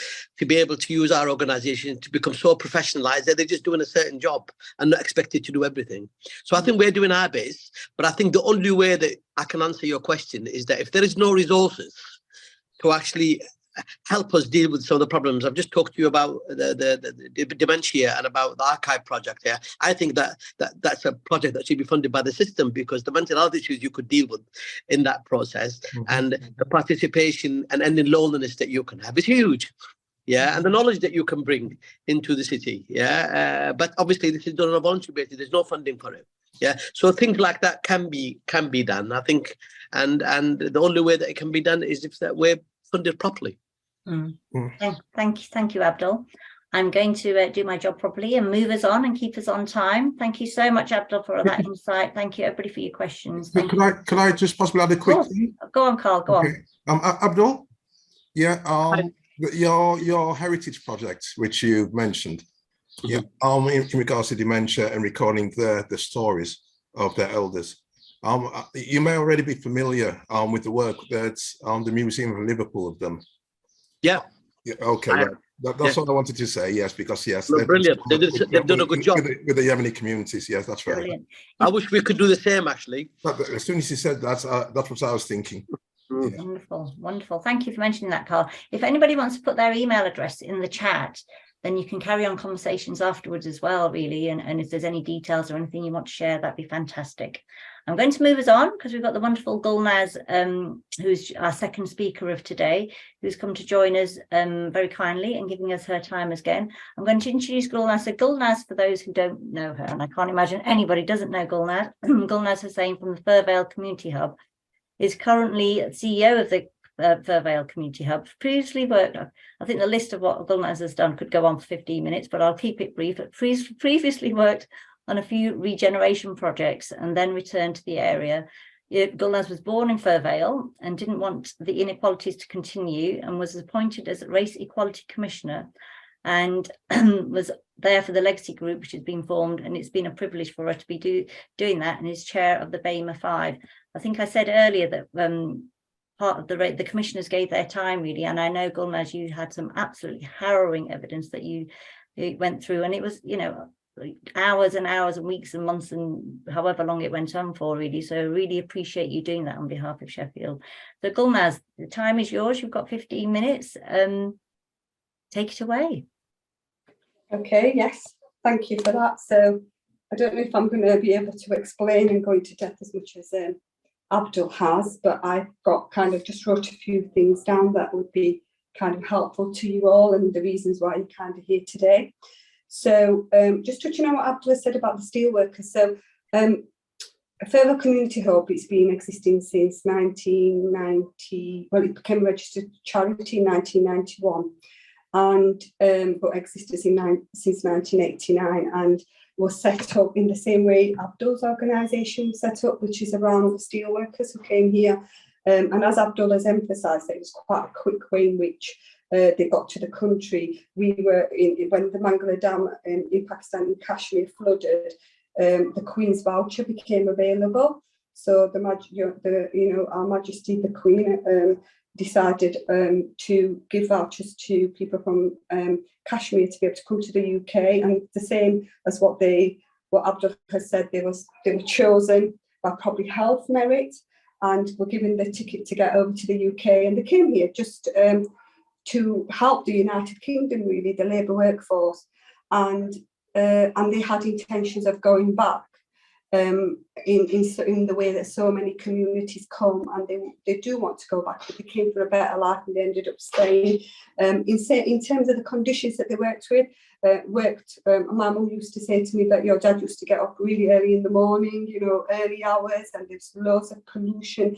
be able to use our organisation to become so professionalised that they're just doing a certain job and not expected to do everything. So I think we're doing our best, but I think the only way that I can answer your question is that if there is no resources to actually help us deal with some of the problems. I've just talked to you about the dementia and about the archive project here. I think that's a project that should be funded by the system, because the mental health issues you could deal with in that process, and the participation and ending loneliness that you can have is huge. Yeah, and the knowledge that you can bring into the city. Yeah, but obviously this is done on a voluntary basis. There's no funding for it. Yeah, so things like that can be done, I think, and the only way that it can be done is if that we're funded properly. Thank you, Abdul. I'm going to do my job properly and move us on and keep us on time. Thank you so much, Abdul, for that insight. Thank you, everybody, for your questions. Can I just possibly add a quick thing? Go on, Carl. Go on. Abdul, yeah, your heritage project, which you mentioned, yeah, in regards to dementia and recording the stories of their elders. You may already be familiar with the work that the Museum of Liverpool have done. Yeah. Okay. Right. That's all I wanted to say. Yes, because yes, no, brilliant. They've done a good job with the Yemeni communities. Yes, that's right. Brilliant. I wish we could do the same. Actually, as soon as you said that, that's what I was thinking. Yeah. Wonderful. Thank you for mentioning that, Carl. If anybody wants to put their email address in the chat, then you can carry on conversations afterwards as well, really. And if there's any details or anything you want to share, that'd be fantastic. I'm going to move us on because we've got the wonderful Gulnaz, who's our second speaker of today, who's come to join us very kindly and giving us her time again. I'm going to introduce Gulnaz. So Gulnaz, for those who don't know her, and I can't imagine anybody doesn't know Gulnaz, Gulnaz Hussain from the Firvale Community Hub is currently CEO of the Firvale Community Hub. Previously worked, I think the list of what Gulnaz has done could go on for 15 minutes, but I'll keep it brief. Previously worked on a few regeneration projects and then returned to the area. Gulnaz was born in Firvale and didn't want the inequalities to continue, and was appointed as Race Equality Commissioner, and was there for the legacy group, which has been formed, and it's been a privilege for her to be doing that, and is chair of the BEMA 5. I think I said earlier that part of the commissioners gave their time, really, and I know, Gulnaz, you had some absolutely harrowing evidence that you went through, and it was, hours and hours and weeks and months and however long it went on for, really. So I really appreciate you doing that on behalf of Sheffield. So Gulnaz, the time is yours. You've got 15 minutes. Take it away. Okay, yes, thank you for that. So I don't know if I'm going to be able to explain and go into depth as much as Abdul has, but I've got kind of just wrote a few things down that would be kind of helpful to you all, and the reasons why you're kind of here today. So just touching on what Abdul said about the steelworkers. So Firvale Community Hub, it's been existing since 1990. Well, it became a registered charity in 1991, and but existed since 1989, and was set up in the same way Abdul's organisation was set up, which is around the steelworkers who came here. And as Abdul has emphasised, it was quite a quick way in which they got to the country. We were when the Mangala Dam in Pakistan in Kashmir flooded, the Queen's voucher became available. So Our Majesty the Queen decided to give vouchers to people from Kashmir to be able to come to the UK, and the same as what Abdul has said, they were chosen by probably health merit and were given the ticket to get over to the UK, and they came here just to help the United Kingdom, really, the labour workforce, and they had intentions of going back in the way that so many communities come, and they do want to go back, but they came for a better life and they ended up staying. In terms of the conditions that they worked with, my mum used to say to me that your dad used to get up really early in the morning, early hours, and there's loads of pollution,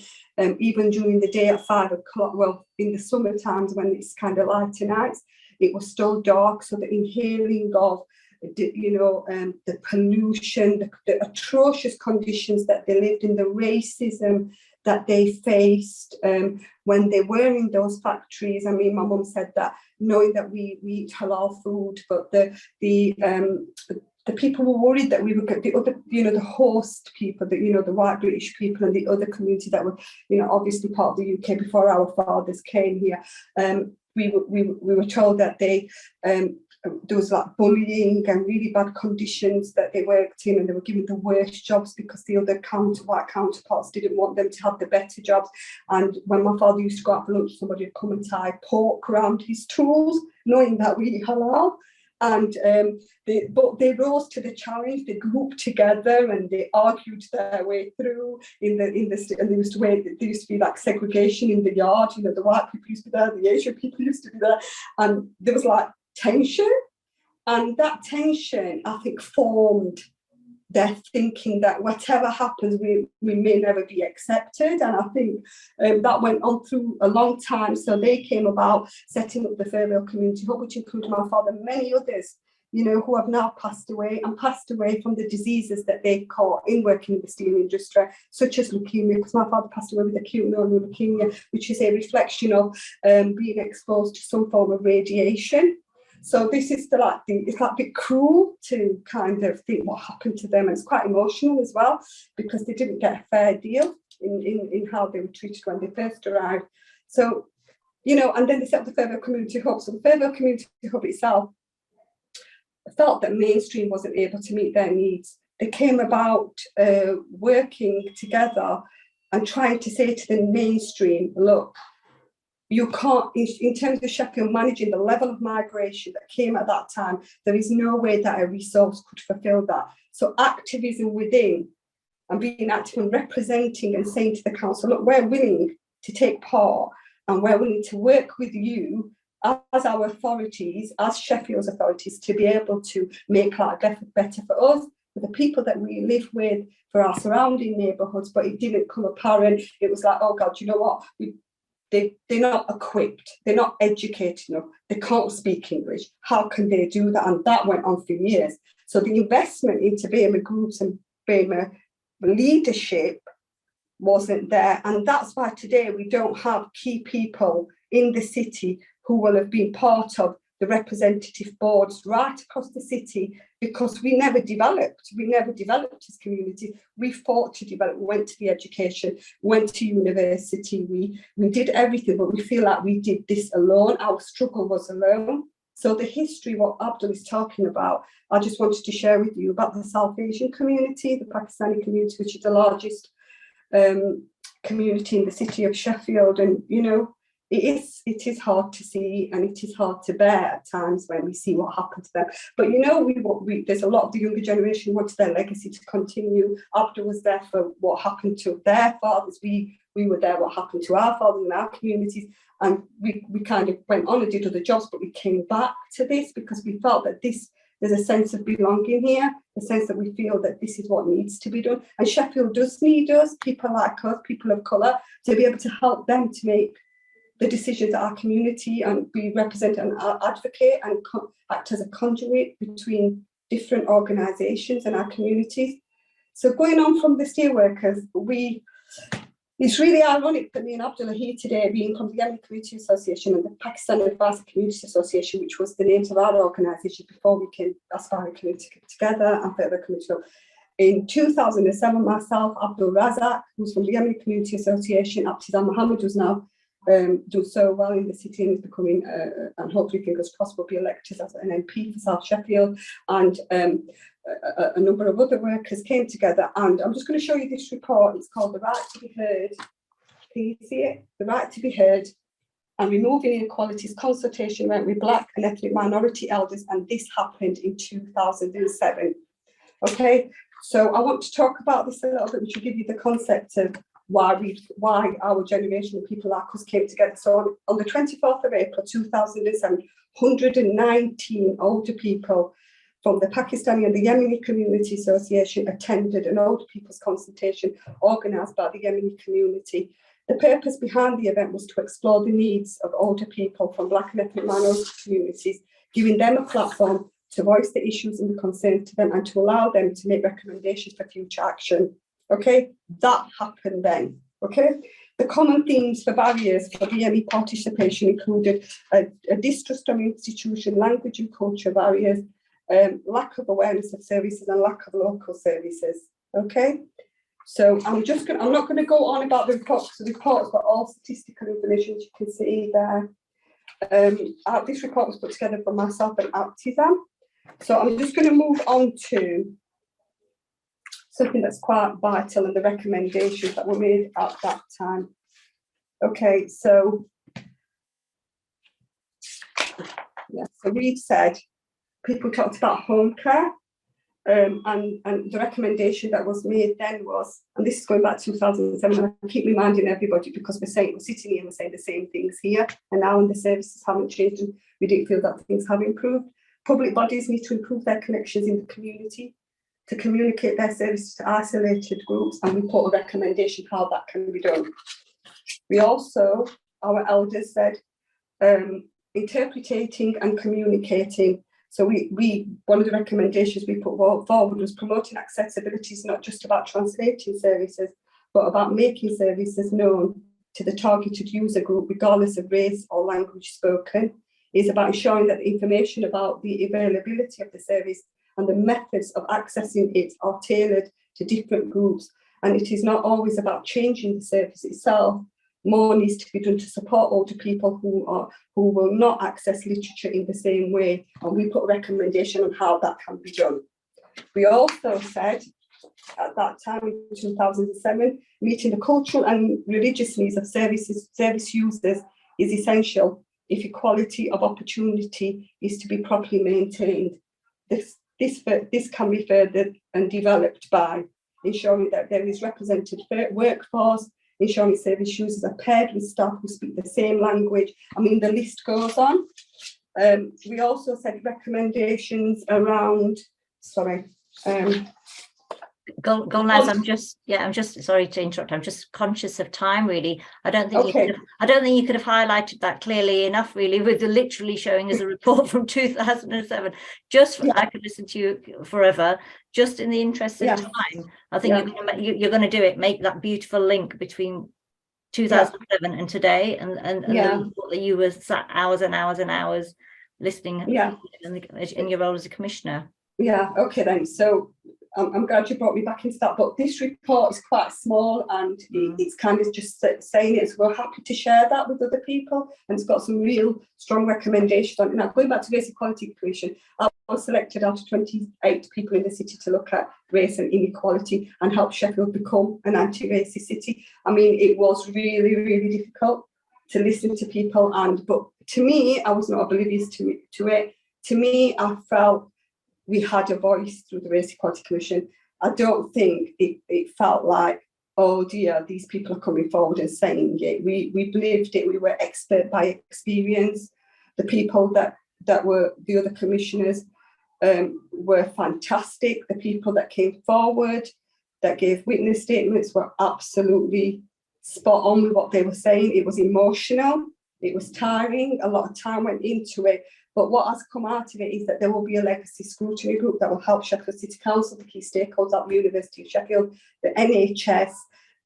even during the day at 5 o'clock. Well, in the summer times when it's kind of lighter nights, it was still dark, so the inhaling of the pollution, the atrocious conditions that they lived in, the racism that they faced when they were in those factories. I mean, my mum said that knowing that we eat halal food, but the people were worried that we would get the other, the host people, the white British people and the other community that were, obviously part of the UK before our fathers came here. We were told that there was like bullying and really bad conditions that they worked in, and they were given the worst jobs because the other white counterparts didn't want them to have the better jobs. And when my father used to go out for lunch, somebody would come and tie pork around his tools, knowing that we eat halal. And but they rose to the challenge. They grouped together and they argued their way through and there used to be like segregation in the yard. The white people used to be there, the Asian people used to be there, and there was like tension. And that tension, I think, formed their thinking that whatever happens, we may never be accepted. And I think that went on through a long time. So they came about setting up the Firvale Community Hub, which included my father and many others, who have now passed away from the diseases that they caught in working in the steel industry, such as leukemia, because my father passed away with acute myeloid leukemia, which is a reflection of being exposed to some form of radiation. So this is it's like a bit cruel to kind of think what happened to them. And it's quite emotional as well, because they didn't get a fair deal in how they were treated when they first arrived. So, and then they set up the Firvale Community Hub. So the Firvale Community Hub itself felt that mainstream wasn't able to meet their needs. They came about working together and trying to say to the mainstream, look, you can't, in terms of Sheffield managing the level of migration that came at that time, there is no way that a resource could fulfill that. So activism within and being active and representing and saying to the council, look, we're willing to take part and we're willing to work with you as our authorities, as Sheffield's authorities, to be able to make life better for us, for the people that we live with, for our surrounding neighbourhoods. But it didn't come apparent. It was like, oh God, you know what? They're not equipped, they're not educated enough, they can't speak English. How can they do that? And that went on for years. So the investment into BAME groups and BAME leadership wasn't there. And that's why today we don't have key people in the city who will have been part of the representative boards right across the city, because we never developed as communities. We fought to develop, we went to the education, went to university, we did everything, but we feel like we did this alone. Our struggle was alone. So the history, what Abdul is talking about, I just wanted to share with you about the South Asian community, the Pakistani community, which is the largest community in the city of Sheffield. And, it is hard to see, and it is hard to bear at times when we see what happened to them. But there's a lot of the younger generation wanted their legacy to continue. Abdul was there for what happened to their fathers. We were there what happened to our fathers in our communities, and we kind of went on and did other jobs, but we came back to this because we felt that there's a sense of belonging here, a sense that we feel that this is what needs to be done. And Sheffield does need us, people like us, people of colour, to be able to help them to make the decisions of our community and be represent and advocate and act as a conduit between different organisations and our communities. So going on from the steelworkers, it's really ironic that me and Abdul are here today, being from the Yemeni Community Association and the Pakistan Advisory Community Association, which was the names of our organisation before we came Aspiring Community together and further community. In 2007, myself, Abdul Razak, who's from the Yemeni Community Association, Abtizan Mohammed, who's now do so well in the city and is becoming, and hopefully fingers crossed, will be elected as an MP for South Sheffield, and a number of other workers came together. And I'm just going to show you this report. It's called The Right to be Heard. Can you see it? The Right to be Heard and Removing Inequalities Consultation went with Black and ethnic minority elders, and this happened in 2007. Okay, so I want to talk about this a little bit, which will give you the concept of why our generation of people like us came together. So on the 24th of April 2007, 119 older people from the Pakistani and the Yemeni Community Association attended an older people's consultation organised by the Yemeni community. The purpose behind the event was to explore the needs of older people from Black and ethnic minority communities, giving them a platform to voice the issues and the concerns to them, and to allow them to make recommendations for future action. Okay, that happened then. Okay, the common themes for barriers for BME participation included a distrust from institution, language and culture barriers, lack of awareness of services, and lack of local services. Okay, so I'm not going to go on about the reports. The reports got all statistical information, as you can see there. This report was put together by myself and Artisan. So I'm just going to move on to something that's quite vital and the recommendations that were made at that time. Okay, so yeah, so we've said, people talked about home care, and the recommendation that was made then was, and this is going back to 2007, and I keep reminding everybody because we're sitting here and we're saying the same things here, and now when the services haven't changed and we do feel that things have improved. Public bodies need to improve their connections in the community to communicate their services to isolated groups, and we put a recommendation how that can be done. We also, our elders said, interpreting and communicating. So one of the recommendations we put forward was promoting accessibility is not just about translating services, but about making services known to the targeted user group, regardless of race or language spoken. It's about ensuring that the information about the availability of the service and the methods of accessing it are tailored to different groups. And it is not always about changing the service itself. More needs to be done to support older people who will not access literature in the same way. And we put a recommendation on how that can be done. We also said at that time in 2007, meeting the cultural and religious needs of service users is essential if equality of opportunity is to be properly maintained. This can be furthered and developed by ensuring that there is represented workforce, ensuring service users are paired with staff who speak the same language. I mean, the list goes on. We also said recommendations around, Gulnaz, I'm just sorry to interrupt. I'm just conscious of time, really. I don't think you could have highlighted that clearly enough, really, with the literally showing us a report from 2007. I could listen to you forever. Just in the interest of time, I think you're going to do it. Make that beautiful link between 2007 and today, and the report that you were sat hours and hours and hours listening. In your role as a commissioner. Yeah. Okay then. So I'm glad you brought me back into that, but this report is quite small and it's kind of just saying it, so we're happy to share that with other people, and it's got some real strong recommendations on it. Now, going back to Race Equality Commission, I was selected out of 28 people in the city to look at race and inequality and help Sheffield become an anti-racist city. I mean, it was really, really difficult to listen to people, but to me, I was not oblivious to it. To me, I felt we had a voice through the Race Equality Commission. I don't think it felt like, oh dear, these people are coming forward and saying it. We've lived it. We were expert by experience. The people that were the other commissioners were fantastic. The people that came forward, that gave witness statements, were absolutely spot on with what they were saying. It was emotional. It was tiring. A lot of time went into it. But what has come out of it is that there will be a legacy scrutiny group that will help Sheffield City Council, the key stakeholders at the University of Sheffield, the NHS,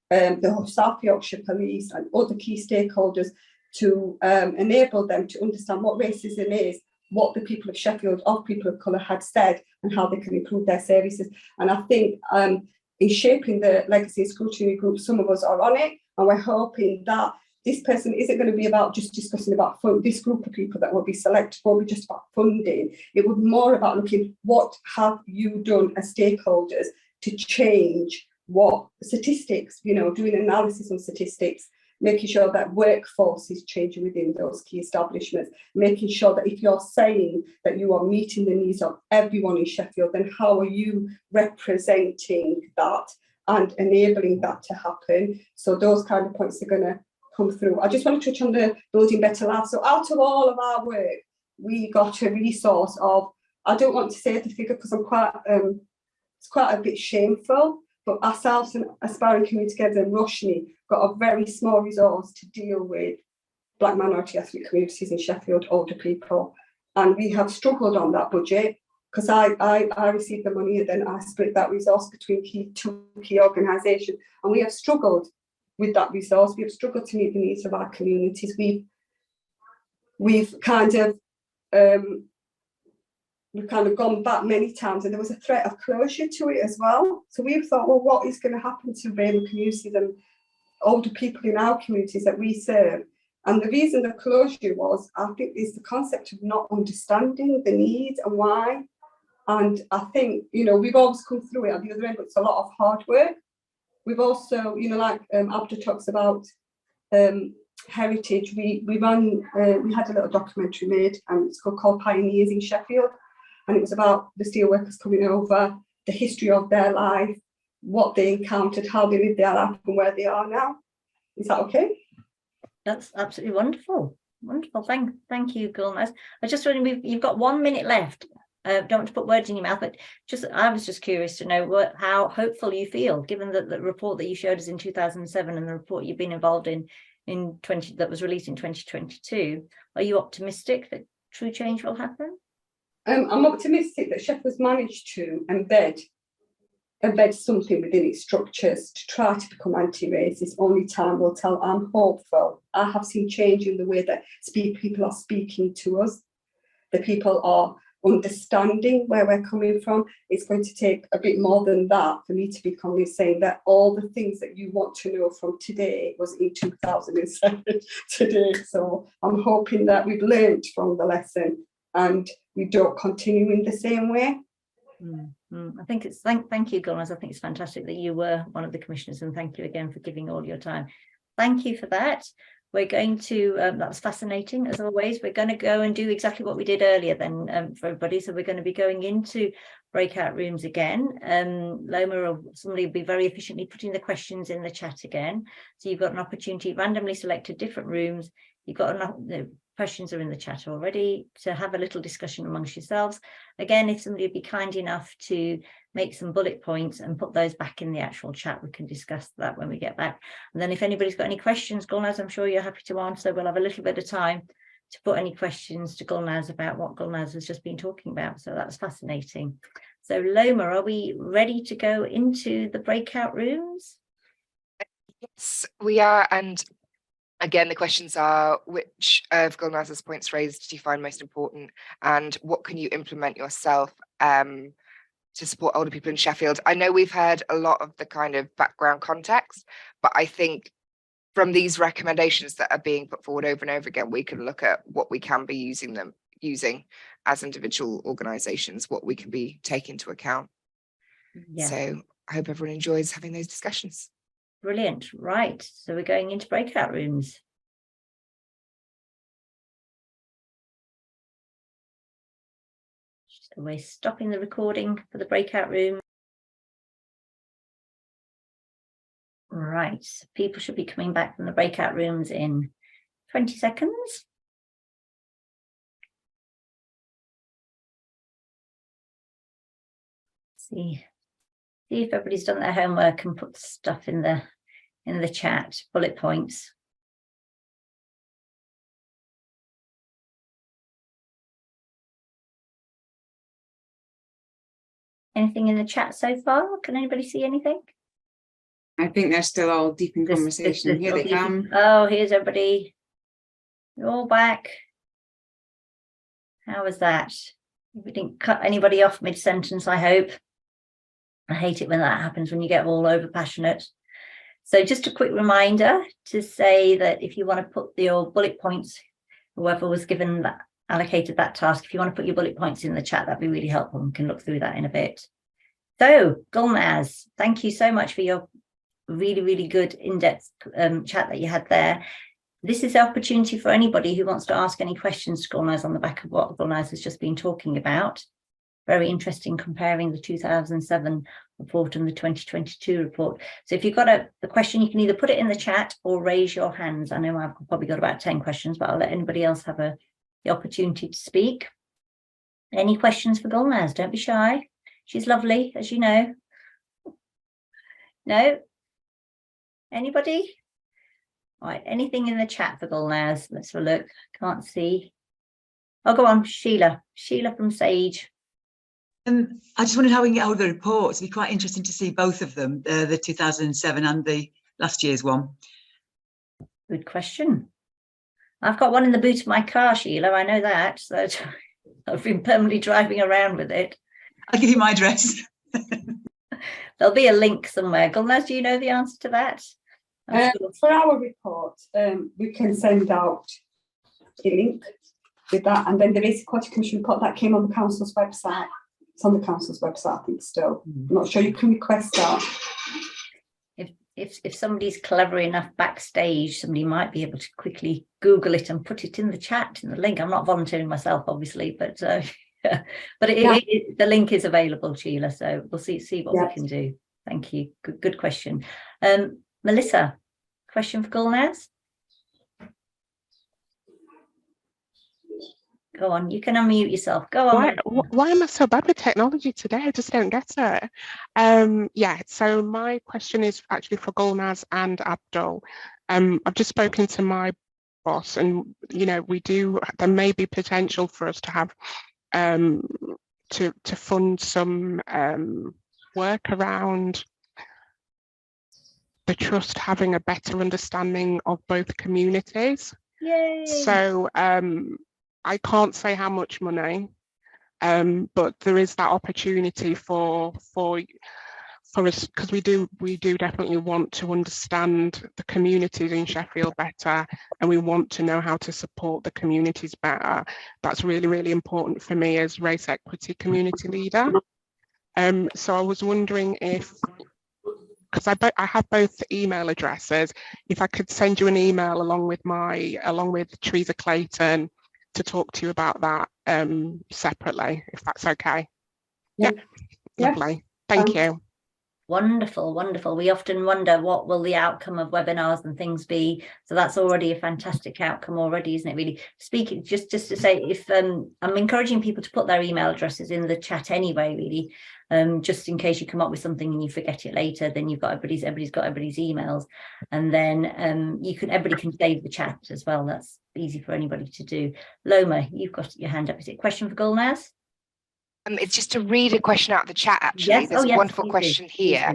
the South Yorkshire Police and other key stakeholders to enable them to understand what racism is, what the people of Sheffield, of people of colour, had said and how they can improve their services. And I think in shaping the legacy scrutiny group, some of us are on it, and we're hoping that this person isn't going to be about just discussing about this group of people that will be selected, won't be just about funding. It would be more about looking, what have you done as stakeholders to change what statistics, doing analysis on statistics, making sure that workforce is changing within those key establishments, making sure that if you're saying that you are meeting the needs of everyone in Sheffield, then how are you representing that and enabling that to happen? So those kind of points are going to come through. I just want to touch on the Building Better Lives. So out of all of our work, we got a resource of, I don't want to say the figure because it's quite a bit shameful, but ourselves and Aspiring Community Together and Roshni got a very small resource to deal with Black minority ethnic communities in Sheffield, older people. And we have struggled on that budget. because I received the money and then I split that resource between two key organisations, and we have struggled with that resource. We have struggled to meet the needs of our communities. We've kind of gone back many times, and there was a threat of closure to it as well. So we thought, well, what is going to happen to Firvale communities and older people in our communities that we serve? And the reason the closure was, I think, is the concept of not understanding the needs and why. And I think, you know, we've always come through it at the other end, but it's a lot of hard work. We've also, you know, like Abdul talks about heritage. We had a little documentary made, and it's called Pioneers in Sheffield, and it was about the steelworkers coming over, the history of their life, what they encountered, how they lived their life, and where they are now. Is that okay? That's absolutely wonderful. Wonderful. Thank you, Gulnaz. I just wondering, you've got 1 minute left. Don't want to put words in your mouth, but I was just curious to know how hopeful you feel, given that the report that you showed us in 2007 and the report you've been involved in that was released in 2022. Are you optimistic that true change will happen? I'm optimistic that Sheffield's managed to embed something within its structures to try to become anti-racist. Only time will tell. I'm hopeful. I have seen change in the way that people are speaking to us. The people are understanding where we're coming from. It's going to take a bit more than that for me to be convinced, saying that all the things that you want to know from today was in 2007 today. So I'm hoping that we've learned from the lesson and we don't continue in the same way. I think it's thank you, Gulnaz. I think it's fantastic that you were one of the commissioners, and thank you again for giving all your time. Thank you for that. We're going to that was fascinating as always. We're going to go and do exactly what we did earlier then for everybody. So we're going to be going into breakout rooms again. Loma or somebody will be very efficiently putting the questions in the chat again. So you've got an opportunity, randomly selected different rooms. You've got enough, the questions are in the chat already, to have a little discussion amongst yourselves. Again, if somebody would be kind enough to make some bullet points and put those back in the actual chat, we can discuss that when we get back. And then if anybody's got any questions, Gulnaz, I'm sure you're happy to answer. We'll have a little bit of time to put any questions to Gulnaz about what Gulnaz has just been talking about. So that's fascinating. So Loma, are we ready to go into the breakout rooms? Yes, we are. And again, the questions are, which of Gulnaz's points raised do you find most important, and what can you implement yourself to support older people in Sheffield? I know we've heard a lot of the kind of background context, but I think from these recommendations that are being put forward over and over again, we can look at what we can be using as individual organisations, what we can be taking into account. Yeah. So I hope everyone enjoys having those discussions. Brilliant. Right. So we're going into breakout rooms. So we're stopping the recording for the breakout room. Right. People should be coming back from the breakout rooms in 20 seconds. See if everybody's done their homework and put stuff in the chat, bullet points. Anything in the chat so far? Can anybody see anything? I think they're still all deep in conversation. Here they come. Oh, here's everybody. You're all back. How was that? We didn't cut anybody off mid-sentence, I hope. I hate it when that happens, when you get all over passionate. So just a quick reminder to say that if you want to put your bullet points, whoever was given that, allocated that task, if you want to put your bullet points in the chat, that'd be really helpful. We can look through that in a bit. So Gulnaz, thank you so much for your really, really good in-depth chat that you had there. This is the opportunity for anybody who wants to ask any questions to Gulnaz on the back of what Gulnaz has just been talking about. Very interesting comparing the 2007 report and the 2022 report. So if you've got a question, you can either put it in the chat or raise your hands. I know I've probably got about 10 questions, but I'll let anybody else have the opportunity to speak. Any questions for Gulnaz? Don't be shy. She's lovely, as you know. No? Anybody? All right, anything in the chat for Gulnaz? Let's have a look. Can't see. Oh, go on, Sheila. Sheila from Sage. I just wondered how we can get hold of the reports. It'd be quite interesting to see both of them, the 2007 and the last year's one. Good question. I've got one in the boot of my car, Sheila. I know that. So I've been permanently driving around with it. I'll give you my address. There'll be a link somewhere. Gulnaz, do you know the answer to that? Sure. For our report, we can send out a link with that, and then the Race Equality Commission report that came on the council's website. It's on the council's website, I think. Still, I'm not sure. You can request that. If somebody's clever enough backstage, somebody might be able to quickly Google it and put it in the chat, in the link. I'm not volunteering myself, obviously, but the link is available, Sheila. So we'll see what we can do. Thank you. Good question. Melissa, question for Gulnaz? Go on, you can unmute yourself. Go on. Why am I so bad with technology today? I just don't get it. Yeah, so my question is actually for Gulnaz and Abdul. I've just spoken to my boss, and there may be potential for us to have to fund some work around the trust having a better understanding of both communities. Yay. So I can't say how much money, but there is that opportunity for us, because we do definitely want to understand the communities in Sheffield better, and we want to know how to support the communities better. That's really, really important for me as race equity community leader. So I was wondering if, because I have both email addresses, if I could send you an email along with Teresa Clayton to talk to you about that separately, if that's okay. Yeah. Lovely. Thank you. Wonderful, wonderful. We often wonder what will the outcome of webinars and things be. So that's already a fantastic outcome already, isn't it? Really. Speaking, just to say, if I'm encouraging people to put their email addresses in the chat anyway, really, just in case you come up with something and you forget it later, then you've got everybody's got everybody's emails, and then everybody can save the chat as well. That's easy for anybody to do. Loma, you've got your hand up. Is it a question for Gulnaz? It's just to read a question out of the chat, actually. Yes. There's a wonderful question here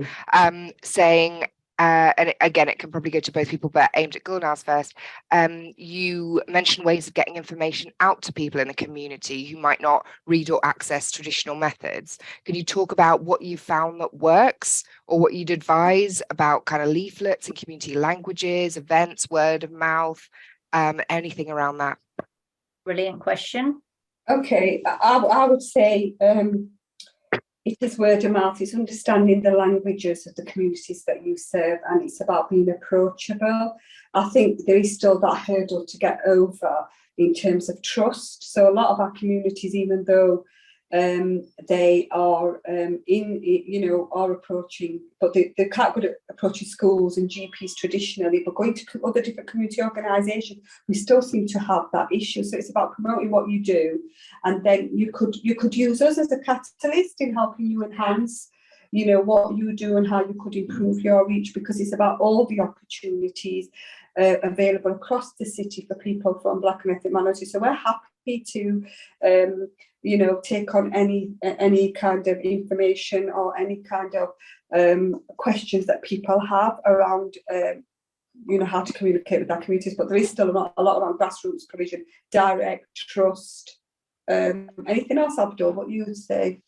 saying, and again, it can probably go to both people, but aimed at Gulnaz first. You mentioned ways of getting information out to people in the community who might not read or access traditional methods. Can you talk about what you found that works, or what you'd advise about kind of leaflets in community languages, events, word of mouth, anything around that? Brilliant question. Okay, I would say it is word of mouth. It's understanding the languages of the communities that you serve, and it's about being approachable. I think there is still that hurdle to get over in terms of trust. So a lot of our communities, even though they are are approaching, but they're quite good at approaching schools and GPs traditionally, but going to other different community organisations, we still seem to have that issue. So it's about promoting what you do, and then you could use us as a catalyst in helping you enhance what you do and how you could improve your reach, because it's about all the opportunities available across the city for people from Black and ethnic minorities. So we're happy to take on any kind of information or any kind of questions that people have around how to communicate with our communities. But there is still a lot around grassroots provision, direct trust. Anything else, Abdul, what you would say?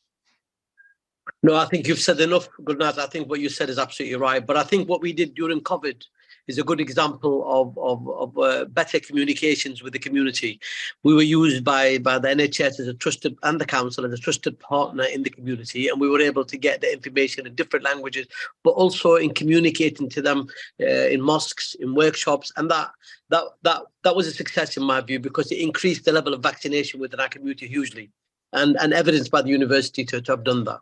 No, I think you've said enough, Gulnaz. I think what you said is absolutely right. But I think what we did during COVID is a good example of better communications with the community. We were used by the NHS as a trusted, and the council as a trusted partner in the community, and we were able to get the information in different languages, but also in communicating to them in mosques, in workshops, and that was a success in my view, because it increased the level of vaccination within our community hugely, and evidenced by the university to have done that.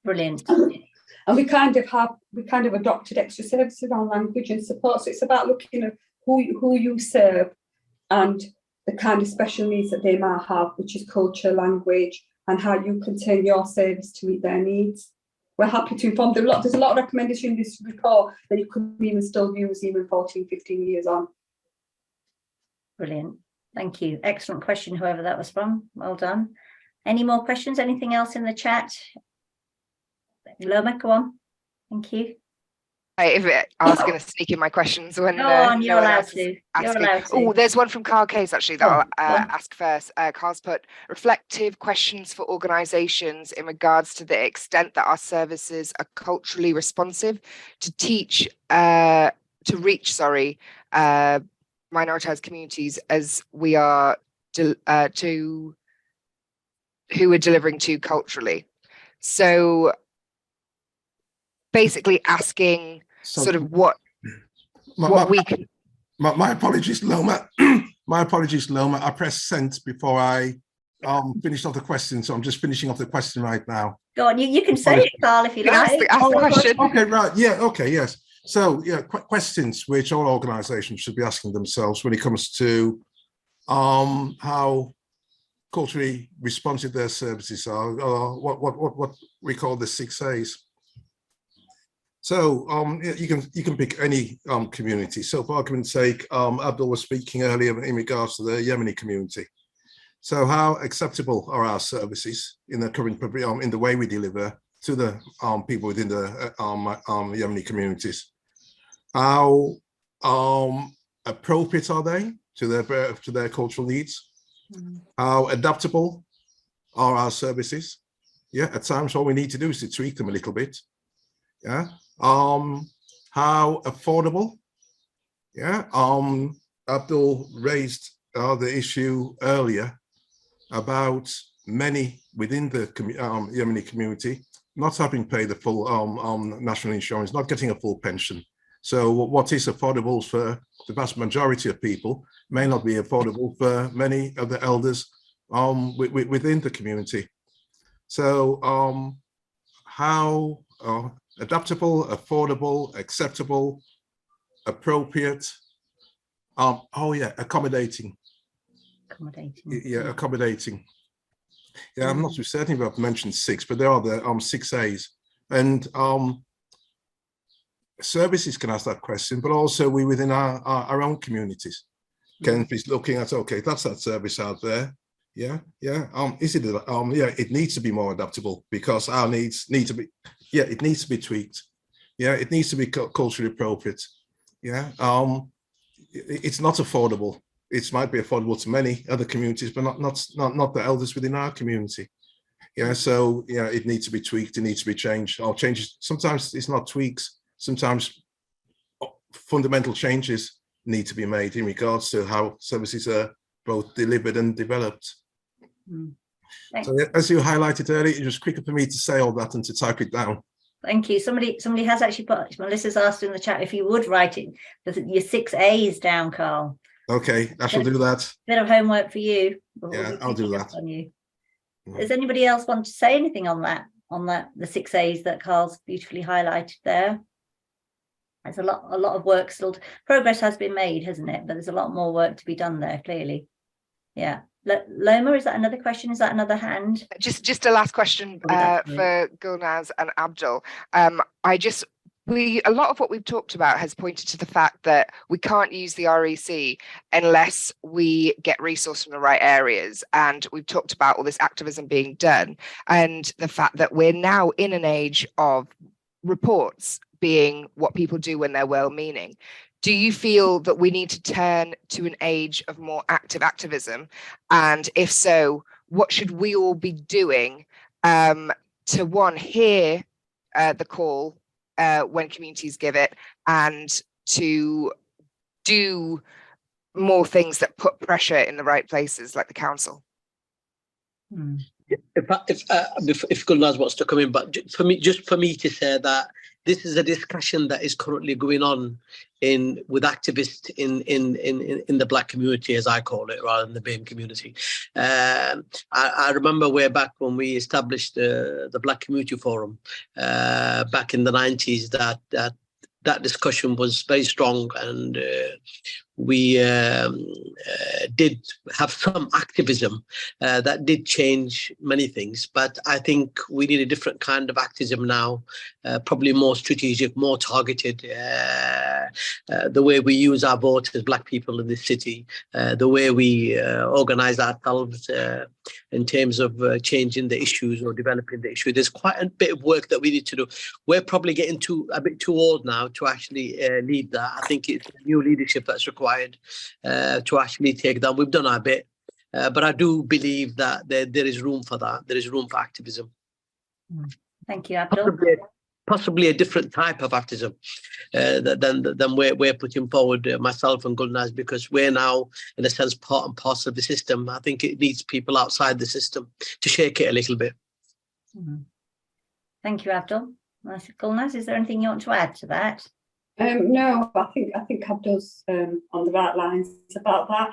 Brilliant. And we kind of adopted extra services on language and support. So it's about looking at who you serve and the kind of special needs that they might have, which is culture, language, and how you can turn your service to meet their needs. We're happy to inform them. There's a lot of recommendation in this report that you could even still use even 14, 15 years on. Brilliant. Thank you. Excellent question, whoever that was from. Well done. Any more questions? Anything else in the chat? Loma, go on. Thank you. I was going to sneak in my questions when Go on, you're no one allowed else is to. You're asking. allowed to. Oh, there's one from Carl Case actually that Oh, I'll go on. ask first. Carl's put reflective questions for organisations in regards to the extent that our services are culturally responsive to reach minoritized communities as we are who we're delivering to culturally. So basically asking sort of what we can. My apologies, Loma. My apologies, Loma. I pressed send before I finished off the question, so I'm just finishing off the question right now. Go on, you can say it, Carl, if you like. Ask the question. Okay, right. Yeah, okay, yes. So, yeah, questions which all organisations should be asking themselves when it comes to how culturally responsive their services are, or what we call the 6 A's. So you can pick any community. So for argument's sake, Abdul was speaking earlier in regards to the Yemeni community. So how acceptable are our services in the current in the way we deliver to the people within the Yemeni communities? How appropriate are they to their cultural needs? How adaptable are our services? Yeah, at times all we need to do is to tweak them a little bit. Yeah. How affordable? Yeah. Abdul raised the issue earlier about many within the Yemeni community not having paid the full national insurance, not getting a full pension. So what is affordable for the vast majority of people may not be affordable for many of the elders within the community. So how adaptable, affordable, acceptable, appropriate, accommodating. Yeah, accommodating. Yeah, I'm not too certain if I've mentioned 6, but there are the 6 A's. And services can ask that question, but also we within our own communities can be looking at, okay, that's that service out there. Yeah. Is it? It needs to be more adaptable because our needs need to be. Yeah, it needs to be tweaked. Yeah, it needs to be culturally appropriate. Yeah. It's not affordable. It might be affordable to many other communities, but not the elders within our community. Yeah. So yeah, it needs to be tweaked. It needs to be changed. Or changes. Sometimes it's not tweaks. Sometimes fundamental changes need to be made in regards to how services are both delivered and developed. So as you highlighted earlier, it was quicker for me to say all that and to type it down. Thank you. Somebody has actually put, Melissa's asked in the chat if you would write it, your 6 A's down, Carl. Okay, I shall do that. Bit of homework for you. Yeah, I'll do that. On you. Does anybody else want to say anything on that? The 6 A's that Carl's beautifully highlighted there? There's a lot of work still. Progress has been made, hasn't it? But there's a lot more work to be done there, clearly. Yeah. Loma, is that another question? Is that another hand? Just a last question for Gulnaz and Abdul. A lot of what we've talked about has pointed to the fact that we can't use the REC unless we get resource from the right areas. And we've talked about all this activism being done and the fact that we're now in an age of reports being what people do when they're well-meaning. Do you feel that we need to turn to an age of more active activism? And if so, what should we all be doing to, one, hear the call when communities give it, and to do more things that put pressure in the right places, like the council? If Gulnaz wants to come in, but for me to say that this is a discussion that is currently going on with activists in the Black community, as I call it, rather than the BAME community. I remember way back when we established the Black Community Forum back in the 90s, that discussion was very strong, and we did have some activism that did change many things. But I think we need a different kind of activism now, probably more strategic, more targeted. The way we use our vote as Black people in this city, the way we organise ourselves in terms of changing the issues or developing the issue. There's quite a bit of work that we need to do. We're probably getting a bit too old now to actually lead that. I think it's new leadership that's required to actually take that. We've done our bit, but I do believe that there is room for that. There is room for activism. Thank you, Abdul. Possibly a different type of activism than we're putting forward, myself and Gulnaz, because we're now, in a sense, part and parcel of the system. I think it needs people outside the system to shake it a little bit. Thank you, Abdul. Gulnaz, is there anything you want to add to that? No, I think Abdul's on the right lines about that.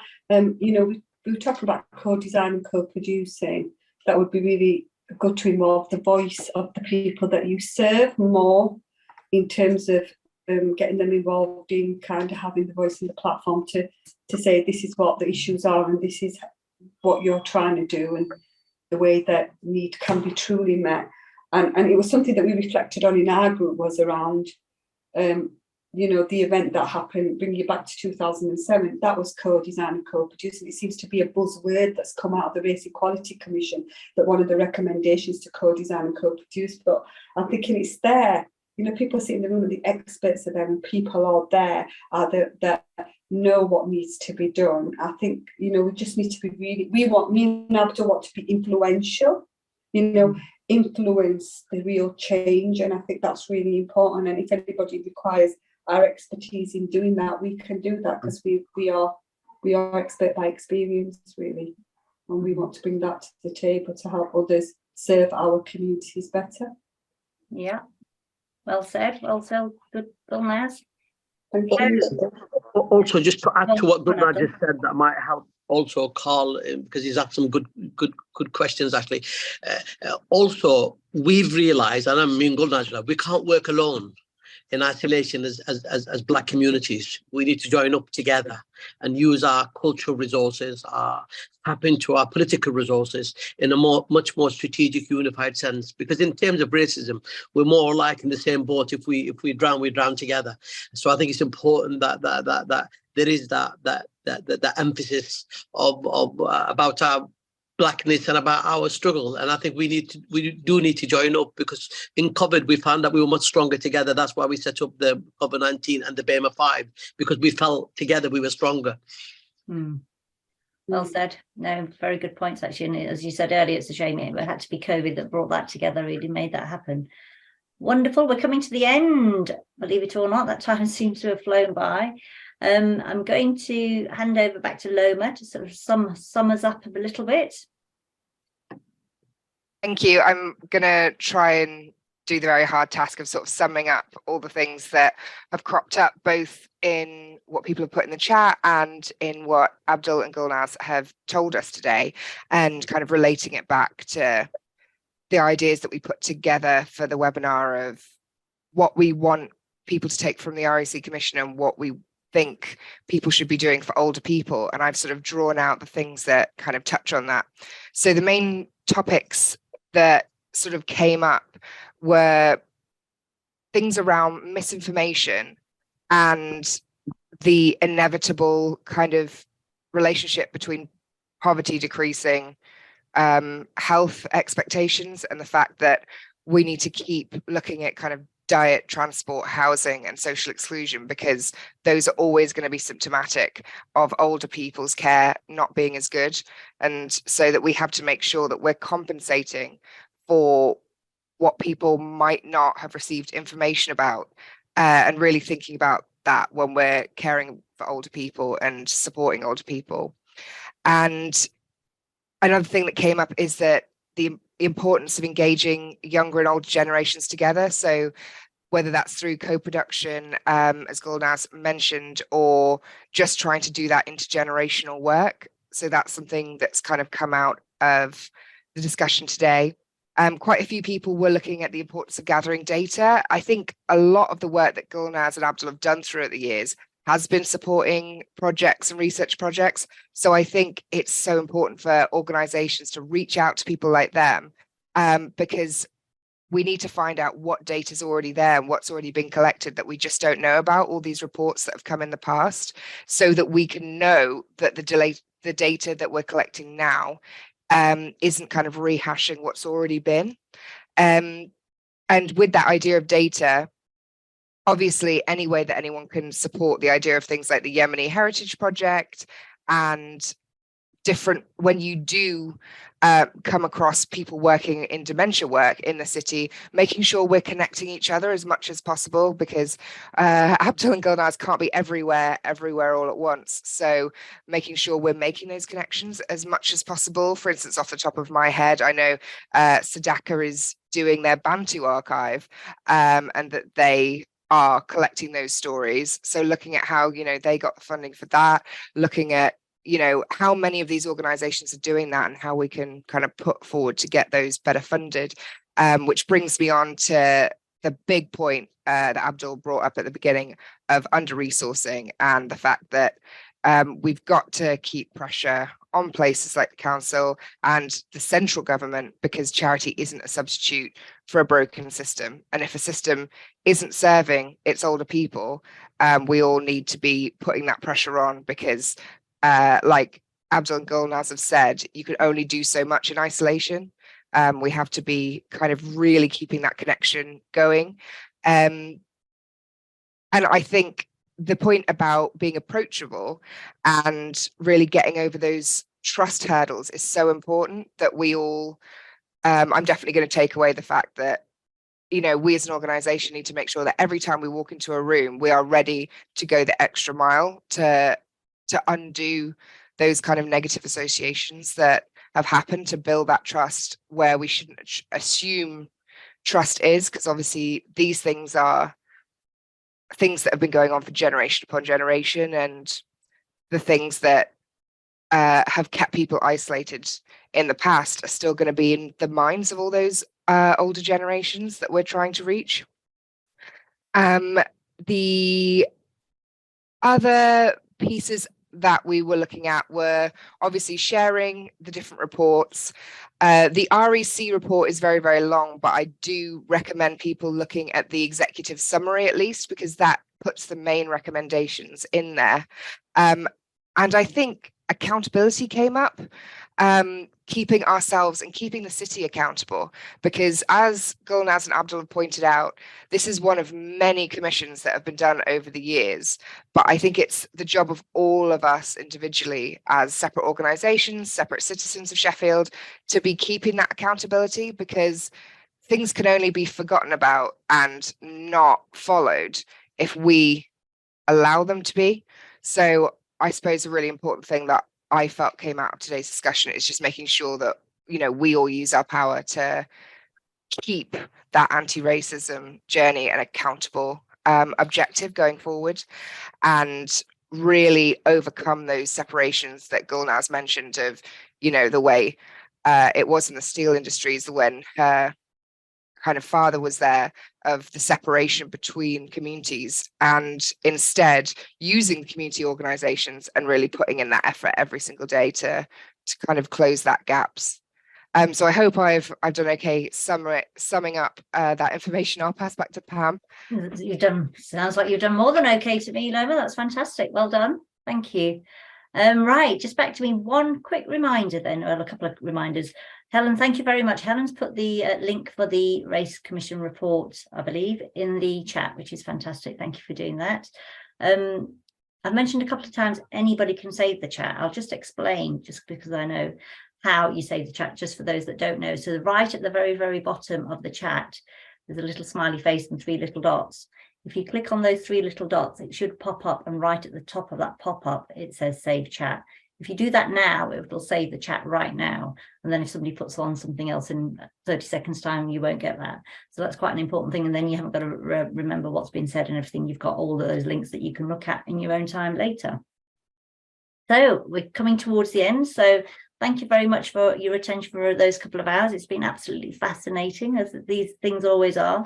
You know, we were talking about co-design and co-producing. That would be really good to involve the voice of the people that you serve more in terms of getting them involved in kind of having the voice and the platform to say this is what the issues are and this is what you're trying to do and the way that need can be truly met. And it was something that we reflected on in our group was around, you know, the event that happened, bring you back to 2007, that was co-design and co-producing. It seems to be a buzzword that's come out of the Race Equality Commission, that one of the recommendations to co-design and co-produce, but I'm thinking it's there. You know, people sit in the room and the experts are there and people are there that know what needs to be done. I think, you know, we just need to be really, me and Abdul want to be influential, you know, influence the real change. And I think that's really important. And if anybody requires our expertise in doing that, we can do that because we are expert by experience, really, and we want to bring that to the table to help others serve our communities better. Yeah, well said, good, Gulnaz. Thank you. Also, just to add to what Gulnaz just said, that might help also Carl, because he's asked some good questions actually. Also, we've realised, and I mean Gulnaz, we can't work alone in isolation as Black communities. We need to join up together and use our cultural resources, tap into our political resources in a much more strategic, unified sense. Because in terms of racism, we're more like in the same boat. If we drown, we drown together. So I think it's important that there is that emphasis about our Blackness and about our struggle. And I think we do need to join up, because in COVID we found that we were much stronger together. That's why we set up the COVID-19 and the BEMA 5, because we felt together we were stronger. Well said. No, very good points actually. And as you said earlier, it's a shame it had to be COVID that brought that together, really made that happen. Wonderful. We're coming to the end, believe it or not. That time seems to have flown by. I'm going to hand over back to Loma to sort of sum us up a little bit. Thank you. I'm going to try and do the very hard task of sort of summing up all the things that have cropped up, both in what people have put in the chat and in what Abdul and Gulnaz have told us today, and kind of relating it back to the ideas that we put together for the webinar of what we want people to take from the REC Commission and what we think people should be doing for older people. And I've sort of drawn out the things that kind of touch on that. So the main topics that sort of came up were things around misinformation and the inevitable kind of relationship between poverty decreasing, health expectations, and the fact that we need to keep looking at kind of diet, transport, housing, and social exclusion, because those are always going to be symptomatic of older people's care not being as good. And so that we have to make sure that we're compensating for what people might not have received information about, and really thinking about that when we're caring for older people and supporting older people. And another thing that came up is that the importance of engaging younger and older generations together. So whether that's through co-production, as Gulnaz mentioned, or just trying to do that intergenerational work. So that's something that's kind of come out of the discussion today. Quite a few people were looking at the importance of gathering data. I think a lot of the work that Gulnaz and Abdul have done throughout the years has been supporting projects and research projects. So I think it's so important for organisations to reach out to people like them, because we need to find out what data is already there and what's already been collected that we just don't know about, all these reports that have come in the past, so that we can know that the data that we're collecting now isn't kind of rehashing what's already been. And with that idea of data, obviously any way that anyone can support the idea of things like the Yemeni Heritage Project, and different, when you do come across people working in dementia work in the city, making sure we're connecting each other as much as possible, because Abdul and Gulnaz can't be everywhere all at once. So making sure we're making those connections as much as possible. For instance, off the top of my head, I know Sadaka is doing their Bantu archive, and that they are collecting those stories. So looking at how, you know, they got the funding for that, looking at, you know, how many of these organizations are doing that and how we can kind of put forward to get those better funded, which brings me on to the big point that Abdul brought up at the beginning of under-resourcing, and the fact that we've got to keep pressure on places like the council and the central government, because charity isn't a substitute for a broken system. And if a system isn't serving its older people, we all need to be putting that pressure on, because like Abdul and Gulnaz have said, you can only do so much in isolation. We have to be kind of really keeping that connection going. And I think the point about being approachable and really getting over those trust hurdles is so important, that we all, I'm definitely going to take away the fact that, you know, we as an organization need to make sure that every time we walk into a room, we are ready to go the extra mile to undo those kind of negative associations that have happened, to build that trust where we shouldn't assume trust is, because obviously these things are things that have been going on for generation upon generation, and the things that have kept people isolated in the past are still going to be in the minds of all those older generations that we're trying to reach. The other pieces that we were looking at were obviously sharing the different reports. The REC report is very, very long, but I do recommend people looking at the executive summary at least, because that puts the main recommendations in there. And I think accountability came up, keeping ourselves and keeping the city accountable, because as Gulnaz and Abdul have pointed out, this is one of many commissions that have been done over the years. But I think it's the job of all of us individually as separate organisations, separate citizens of Sheffield, to be keeping that accountability, because things can only be forgotten about and not followed if we allow them to be. So I suppose a really important thing that I felt came out of today's discussion is just making sure that, you know, we all use our power to keep that anti-racism journey an accountable objective going forward, and really overcome those separations that Gulnaz mentioned of, you know, the way it was in the steel industries when her kind of father was there, of the separation between communities, and instead using community organizations and really putting in that effort every single day to kind of close that gaps. So I hope I've done okay summing up that information. I'll pass back to Pam. You've done, sounds like you've done more than okay to me, Loma. That's fantastic. Well done. Thank you. Right, just back to me. One quick reminder then, well, a couple of reminders. Helen, thank you very much. Helen's put the link for the Race Commission report, I believe, in the chat, which is fantastic. Thank you for doing that. I've mentioned a couple of times anybody can save the chat. I'll just explain, just because I know how you save the chat, just for those that don't know. So right at the very, very bottom of the chat, there's a little smiley face and 3 little dots. If you click on those 3 little dots, it should pop up, and right at the top of that pop-up, it says save chat. If you do that now, it will save the chat right now. And then if somebody puts on something else in 30 seconds time, you won't get that. So that's quite an important thing. And then you haven't got to remember what's been said and everything. You've got all of those links that you can look at in your own time later. So we're coming towards the end. So thank you very much for your attention for those couple of hours. It's been absolutely fascinating, as these things always are.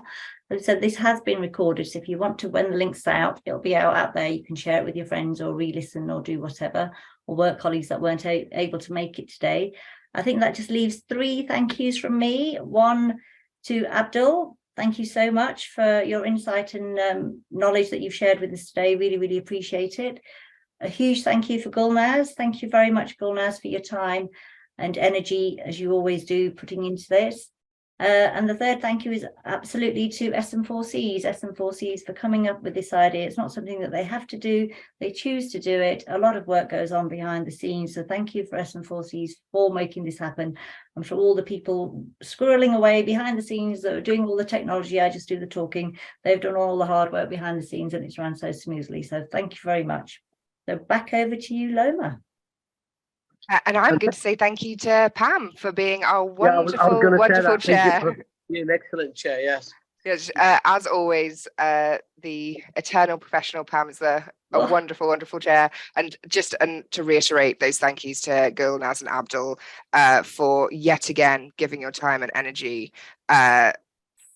As I said, this has been recorded, so if you want to, when the link's out, it'll be out there. You can share it with your friends or re-listen or do whatever, or work colleagues that weren't able to make it today. I think that just leaves 3 thank yous from me. One to Abdul. Thank you so much for your insight and knowledge that you've shared with us today. Really, really appreciate it. A huge thank you for Gulnaz. Thank you very much, Gulnaz, for your time and energy, as you always do, putting into this. And the third thank you is absolutely to SM4Cs for coming up with this idea. It's not something that they have to do, they choose to do it. A lot of work goes on behind the scenes. So thank you for SM4Cs for making this happen. And for all the people squirreling away behind the scenes that are doing all the technology, I just do the talking. They've done all the hard work behind the scenes and it's run so smoothly. So thank you very much. So back over to you, Loma. And I'm going to say thank you to Pam for being our I was wonderful, gonna say wonderful that. Thank you chair. for being an excellent chair, yes. Yes, as always, the eternal professional Pam is a wonderful, wonderful chair. And just to reiterate those thank yous to Gulnaz and Abdul for yet again giving your time and energy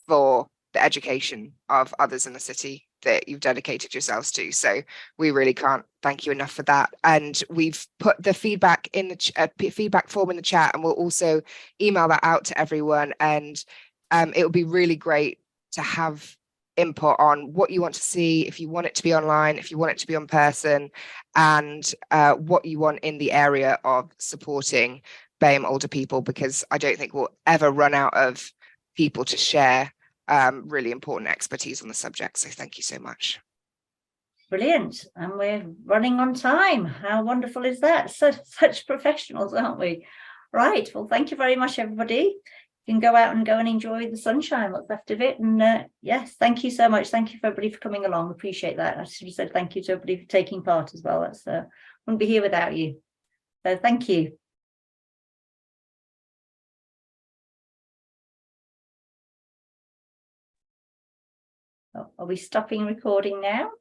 for the education of others in the city that you've dedicated yourselves to. So we really can't thank you enough for that. And we've put the feedback in the feedback form in the chat, and we'll also email that out to everyone. And it would be really great to have input on what you want to see, if you want it to be online, if you want it to be in person, and what you want in the area of supporting BAME older people, because I don't think we'll ever run out of people to share really important expertise on the subject. So thank you so much. Brilliant. And we're running on time. How wonderful is that? Such professionals, aren't we? Right. Well, thank you very much, everybody. You can go out and enjoy the sunshine, what's left of it. And yes, thank you so much. Thank you for everybody for coming along. Appreciate that. I should have said thank you to everybody for taking part as well. That's wouldn't be here without you. So thank you. Are we stopping recording now?